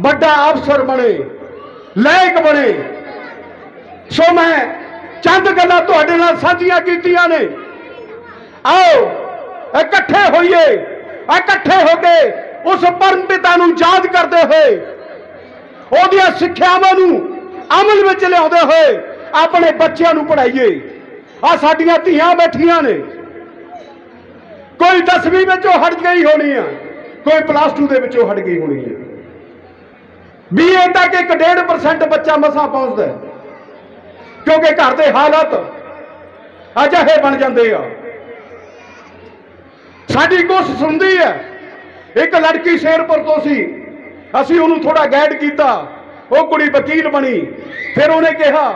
बड़ा अफसर बने, लायक बने। सो मैं चंद गल्लां तुहाडे नाल साझियां कीतियां ने। आओ इकट्ठे होइए, इकट्ठे होके उस परम पिता नूं याद करते हुए ओहदियां सिक्ख्यावां नूं अमल विच लिआउंदे होए अपने बच्चियां नूं पढ़ाइए। आ साडियां धीआं बैठियां ने, कोई 10वीं विचों हट गई होनी है, कोई +2 दे विचों हट गई होनी है, BA तक 1.5% बच्चा मसां पहुंचदा है, क्योंकि घर दे हालात अजिहे बन जाते आ। साडी कोशिश हुंदी है। एक लड़की शेरपुर तो सी, असीं उहनूं थोड़ा गाइड किया, वो कुड़ी वकील बनी। फिर उन्हें कहा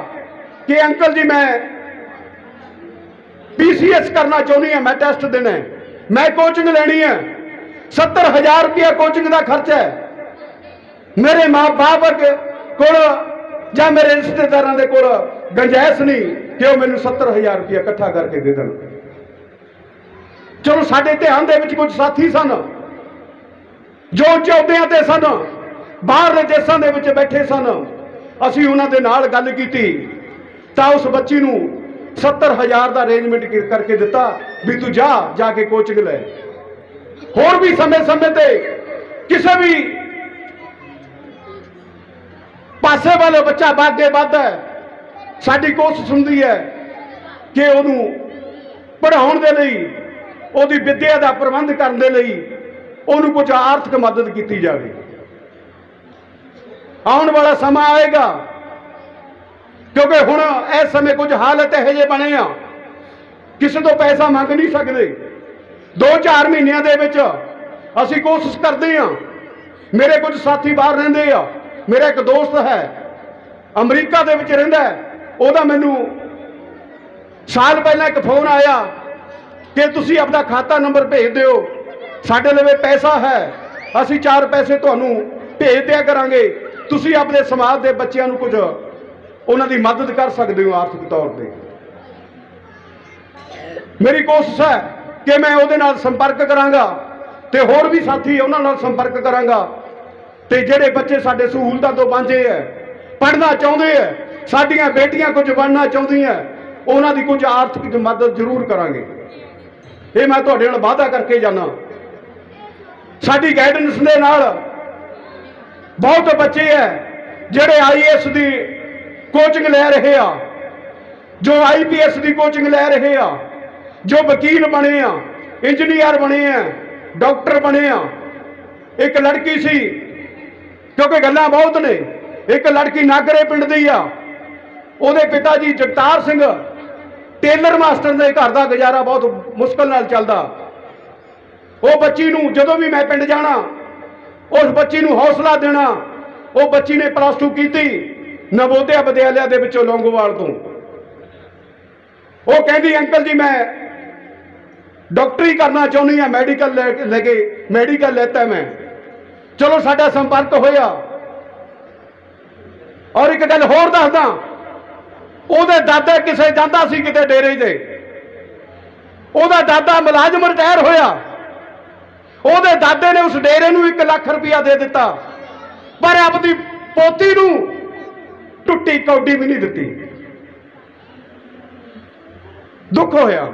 कि अंकल जी मैं PCS करना चाहनी है, मैं टेस्ट देना है, मैं कोचिंग लेनी है, 70,000 रुपया कोचिंग का खर्चा है। मेरे माँ बाप को या मेरे रिश्तेदारों के कोल गुंजाइश नहीं कि वह मैनूं 70,000 रुपया इकट्ठा करके दे देण। चलो साडे ध्यान दे विच कुछ साथी सन जो चौधियां ते सन, बाहरले देशों के विच बैठे सन। असीं उन्हां दे नाल गल कीती तां उस बच्ची नूं 70,000 का अरेंजमेंट करके दिता भी तू जाके कोचिंग ले। होर भी समय समय ते किसी भी पासे वाले बच्चा बागे बढ़ता है, साडी कोशिश हुंदी है कि उहनूं पढ़ाउण दे लई, उहदी विद्या का प्रबंध करने दे लई उहनूं कुछ आर्थिक मदद की जाए। आने वाला समा आएगा, क्योंकि हुण इस समय कुछ हालत इहो जिहे बने आ, किसी तो पैसा मंग नहीं सकते। 2-4 महीनों दे विच असीं कोशिश करते हैं। मेरे कुछ साथी बाहर रहिंदे आ, मेरा एक दोस्त है अमरीका दे विच रहिंदा है, उहदा मैनूं साल पहले एक फोन आया कि तुसीं अपना खाता नंबर भेज दिओ, साडे लवे पैसा है, असीं 4 पैसे तुहानूं भेज दिया करांगे, तुसीं अपने समाज के बच्चों कुछ उन्हां दी मदद कर सकते हो आर्थिक तौर पर। मेरी कोशिश है कि मैं उहदे नाल संपर्क करांगा ते होर भी साथी उन्हां नाल संपर्क करांगा, ते जिहड़े बच्चे साडे सहूलतां तो वांझे है, पढ़ना चाहुंदे है, साडियां बेटियां कुछ बनना चाहुंदियां, उन्हां दी कुछ आर्थिक मदद जरूर करांगे। ये मैं तुहाडे नाल वादा करके जाना। साडी गाइडेंस दे नाल बहुत बच्चे है जिहड़े IAS दी कोचिंग ले रहे आ, जो IPS की कोचिंग ले रहे आ, जो वकील बने आ, इंजीनियर बने आ, डॉक्टर बने आ। एक लड़की सी, क्योंकि गल्लां बहुत ने, एक लड़की नागरे पिंड दी आ, उहदे पिता जी जगतार सिंह टेलर मास्टर दे घर का गुजारा बहुत मुश्किल नाल चलदा। वो बच्ची नूं जदों भी मैं पिंड जाना उस बच्ची नूं हौसला देना। वो बच्ची ने +2 की नवोदया विद्यालय दे विचों लौंगोवाल तो। वो कहती अंकल जी मैं डॉक्टरी करना चाहनी है, मेडिकल लेके मेडिकल लेता मैं। चलो साडा संपर्क होया। और एक गल होर दसदा, ਉਹਦੇ ਦਾਦੇ ਕਿਸੇ ਜਾਂਦਾ ਸੀ ਕਿਤੇ ਡੇਰੇ ਤੇ, ਉਹਦਾ ਦਾਦਾ ਮੁਲਾਜ਼ਮ ਰਿਟਾਇਰ ਹੋਇਆ, ਉਹਦੇ ਦਾਦੇ ਨੇ ਉਸ ਡੇਰੇ ਨੂੰ 1 ਲੱਖ ਰੁਪਇਆ ਦੇ ਦਿੱਤਾ, ਪਰ ਆਪਣੀ ਪੋਤੀ ਨੂੰ ਟੁੱਟੀ ਕੌਡੀ ਵੀ ਨਹੀਂ ਦਿੱਤੀ। ਦੁੱਖ ਹੋਇਆ।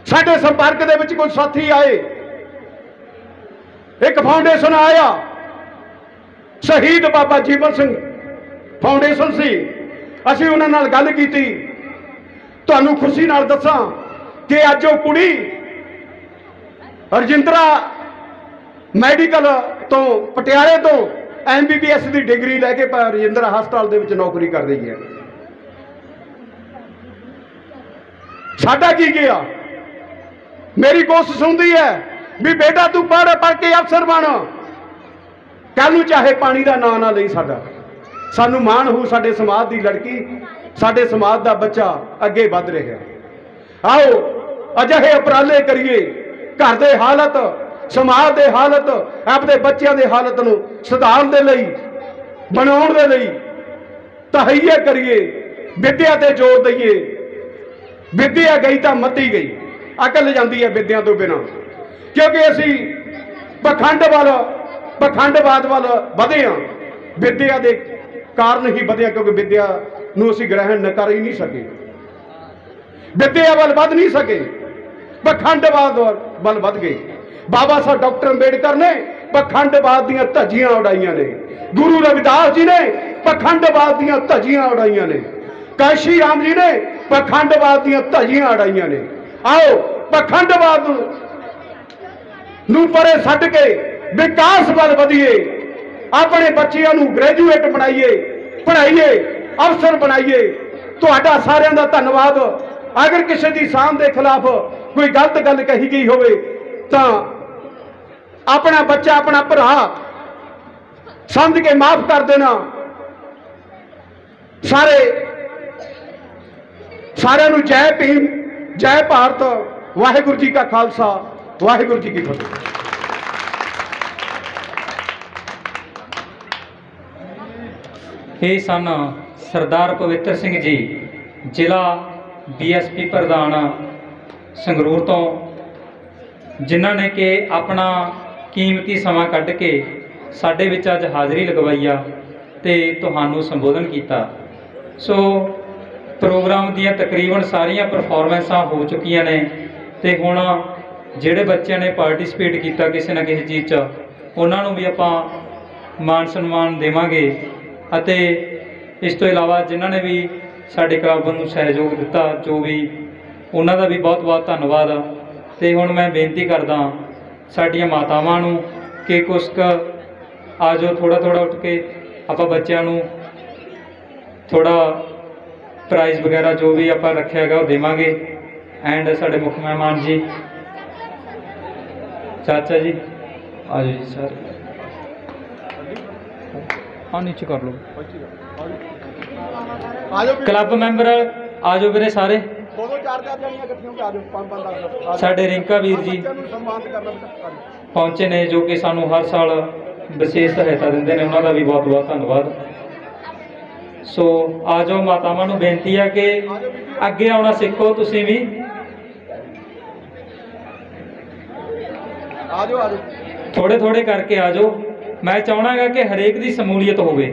ਸਾਡੇ ਸੰਪਰਕ ਦੇ ਵਿੱਚ ਕੋਈ ਸਾਥੀ ਆਏ, ਇੱਕ ਫਾਊਂਡੇਸ਼ਨ ਆਇਆ, ਸ਼ਹੀਦ ਬਾਬਾ ਜੀਵਨ ਸਿੰਘ ਫਾਊਂਡੇਸ਼ਨ ਸੀ। ਅਸੀਂ ਉਹਨਾਂ ਨਾਲ ਗੱਲ ਕੀਤੀ। ਤੁਹਾਨੂੰ ਖੁਸ਼ੀ ਨਾਲ ਦੱਸਾਂ ਕਿ ਅੱਜ ਉਹ ਕੁੜੀ ਰਜਿੰਦਰਾ ਮੈਡੀਕਲ ਤੋਂ ਪਟਿਆਲੇ ਤੋਂ MBBS ਦੀ ਡਿਗਰੀ ਲੈ ਕੇ ਰਜਿੰਦਰਾ ਹਸਪਤਾਲ ਦੇ ਵਿੱਚ ਨੌਕਰੀ ਕਰ ਰਹੀ ਹੈ। ਸਾਡਾ ਕੀ ਗਿਆ? ਮੇਰੀ ਕੋਸ਼ਿਸ਼ ਹੁੰਦੀ ਹੈ ਵੀ ਬੇਟਾ ਤੂੰ ਪੜ੍ਹ ਕੇ ਅਫਸਰ ਬਣ, ਕੱਲ ਨੂੰ ਚਾਹੇ ਪਾਣੀ ਦਾ ਨਾਂ ਨਾ ਲਈ। ਸਾਨੂੰ ਮਾਣ ਹੋ ਸਾਡੇ ਸਮਾਜ ਦੀ ਲੜਕੀ, ਸਾਡੇ ਸਮਾਜ ਦਾ ਬੱਚਾ ਅੱਗੇ ਵੱਧ ਰਿਹਾ। ਆਓ ਅਜਿਹੇ ਉਪਰਾਲੇ ਕਰੀਏ, ਘਰ ਦੇ ਹਾਲਤ, ਸਮਾਜ ਦੇ ਹਾਲਤ, ਆਪਣੇ ਬੱਚਿਆਂ ਦੇ ਹਾਲਤ ਨੂੰ ਸੁਧਾਰਨ ਦੇ ਲਈ, ਬਣਾਉਣ ਦੇ ਲਈ ਤਹਈਆ ਕਰੀਏ, ਵਿਦਿਆ ਤੇ ਜ਼ੋਰ ਦਈਏ। ਵਿਦਿਆ ਗਈ ਤਾਂ ਮੱਤੀ ਗਈ, ਅਕਲ ਜਾਂਦੀ ਹੈ ਵਿਦਿਆ ਤੋਂ ਬਿਨਾਂ, ਕਿਉਂਕਿ ਅਸੀਂ ਪਖੰਡਵਾਦ ਵੱਲ ਵਧੇ ਹਾਂ। ਵਿਦਿਆ ਦੇ ਕਾਰਨ ਹੀ ਵਧਿਆ, ਕਿਉਂਕਿ ਵਿਦਿਆ ਨੂੰ ਅਸੀਂ ਗ੍ਰਹਿਣ ਕਰ ਹੀ ਨਹੀਂ ਸਕੇ, ਵਿਦਿਆ ਵੱਲ ਵੱਧ ਨਹੀਂ ਸਕੇ, ਪਖੰਡਵਾਦ ਵੱਲ ਵੱਧ ਗਏ। ਬਾਬਾ ਸਾਹਿਬ ਡਾਕਟਰ ਅੰਬੇਡਕਰ ਨੇ ਪਖੰਡਵਾਦ ਦੀਆਂ ਧੱਜੀਆਂ ਉਡਾਈਆਂ ਨੇ, ਗੁਰੂ ਰਵਿਦਾਸ ਜੀ ਨੇ ਪਖੰਡਵਾਦ ਦੀਆਂ ਧੱਜੀਆਂ ਉਡਾਈਆਂ ਨੇ, ਕਾਸ਼ੀ ਰਾਮ ਜੀ ਨੇ ਪਖੰਡਵਾਦ ਦੀਆਂ ਧੱਜੀਆਂ ਉਡਾਈਆਂ ਨੇ। ਆਓ ਪਖੰਡਵਾਦ ਨੂੰ ਪਰੇ ਛੱਡ ਕੇ ਵਿਕਾਸ ਵੱਲ ਵਧੀਏ, ਆਪਣੇ ਬੱਚਿਆਂ ਨੂੰ ਗ੍ਰੈਜੂਏਟ ਬਣਾਈਏ, ਪੜ੍ਹਾਈਏ, ਅਫਸਰ ਬਣਾਈਏ। ਤੁਹਾਡਾ ਸਾਰਿਆਂ ਦਾ ਧੰਨਵਾਦ। ਅਗਰ ਕਿਸੇ ਦੀ ਸ਼ਾਨ ਦੇ ਖਿਲਾਫ ਕੋਈ ਗਲਤ ਗੱਲ ਕਹੀ ਗਈ ਹੋਵੇ ਤਾਂ ਆਪਣਾ ਬੱਚਾ, ਆਪਣਾ ਭਰਾ ਸਮਝ ਕੇ ਮਾਫ ਕਰ ਦੇਣਾ। ਸਾਰਿਆਂ ਨੂੰ ਜੈ ਭੀਮ, ਜੈ ਭਾਰਤ। ਵਾਹਿਗੁਰੂ ਜੀ ਕਾ ਖਾਲਸਾ, ਵਾਹਿਗੁਰੂ ਜੀ ਕੀ ਫਤਿਹ। ਇਹ ਸਨ ਸਰਦਾਰ ਪਵਿੱਤਰ ਸਿੰਘ ਜੀ, ਜ਼ਿਲ੍ਹਾ BSP ਪ੍ਰਧਾਨ ਸੰਗਰੂਰ ਤੋਂ, ਜਿਨ੍ਹਾਂ ਨੇ ਕਿ ਆਪਣਾ ਕੀਮਤੀ ਸਮਾਂ ਕੱਢ ਕੇ ਸਾਡੇ ਵਿੱਚ ਅੱਜ ਹਾਜ਼ਰੀ ਲਗਵਾਈ ਆ ਤੇ ਤੁਹਾਨੂੰ ਸੰਬੋਧਨ ਕੀਤਾ। ਸੋ ਪ੍ਰੋਗਰਾਮ ਦੀਆਂ ਤਕਰੀਬਨ ਸਾਰੀਆਂ ਪਰਫਾਰਮੈਂਸਾਂ ਹੋ ਚੁੱਕੀਆਂ ਨੇ ਤੇ ਹੁਣ ਜਿਹੜੇ ਬੱਚਿਆਂ ਨੇ ਪਾਰਟਿਸਿਪੇਟ ਕੀਤਾ ਕਿਸੇ ਨਾ ਕਿਸੇ ਚੀਜ਼ 'ਚ, ਉਹਨਾਂ ਨੂੰ ਵੀ ਆਪਾਂ ਮਾਣ ਸਨਮਾਨ ਦੇਵਾਂਗੇ। ਅਤੇ ਇਸ ਤੋਂ ਇਲਾਵਾ ਜਿਨ੍ਹਾਂ ਨੇ ਵੀ ਸਾਡੇ ਕਲੱਬ ਨੂੰ ਸਹਿਯੋਗ ਦਿੱਤਾ, ਜੋ ਵੀ, ਉਹਨਾਂ ਦਾ ਵੀ ਬਹੁਤ ਬਹੁਤ ਧੰਨਵਾਦ। ਅਤੇ ਹੁਣ ਮੈਂ ਬੇਨਤੀ ਕਰਦਾ ਸਾਡੀਆਂ ਮਾਤਾਵਾਂ ਨੂੰ ਕਿ ਕੁਛ ਕੁ ਆ ਜਾਓ, ਥੋੜ੍ਹਾ ਉੱਠ ਕੇ ਆਪਾਂ ਬੱਚਿਆਂ ਨੂੰ ਥੋੜ੍ਹਾ ਪ੍ਰਾਈਜ਼ ਵਗੈਰਾ ਜੋ ਵੀ ਆਪਾਂ ਰੱਖਿਆ ਹੈਗਾ ਉਹ ਦੇਵਾਂਗੇ। ਐਂਡ ਸਾਡੇ ਮੁੱਖ ਮਹਿਮਾਨ ਜੀ, ਚਾਚਾ ਜੀ ਆ ਜਾਓ ਜੀ। ਸਰ हाँ नीचे कर लो। क्लब मैंबर आ जाओ ਵੀਰੇ ਸਾਰੇ। ਸਾਡੇ ਰਿੰਕਾ ਵੀਰ ਜੀ ਪਹੁੰਚੇ ਨੇ, ਜੋ ਕਿ ਸਾਨੂੰ ਹਰ ਸਾਲ ਵਿਸ਼ੇਸ਼ ਸਹਾਇਤਾ ਦਿੰਦੇ ਨੇ, ਉਹਨਾਂ ਦਾ ਵੀ ਬਹੁਤ ਬਹੁਤ ਧੰਨਵਾਦ। ਸੋ ਆ ਜਾਓ, ਮਾਤਾਵਾਂ ਨੂੰ ਬੇਨਤੀ ਹੈ ਕਿ ਅੱਗੇ ਆਉਣਾ ਸਿੱਖੋ, ਤੁਸੀਂ ਵੀ ਆ ਜਾਓ, ਥੋੜੇ ਥੋੜੇ ਕਰਕੇ ਆ ਜਾਓ। मैं चाहना है कि हरेक की शमूलीयत होवे।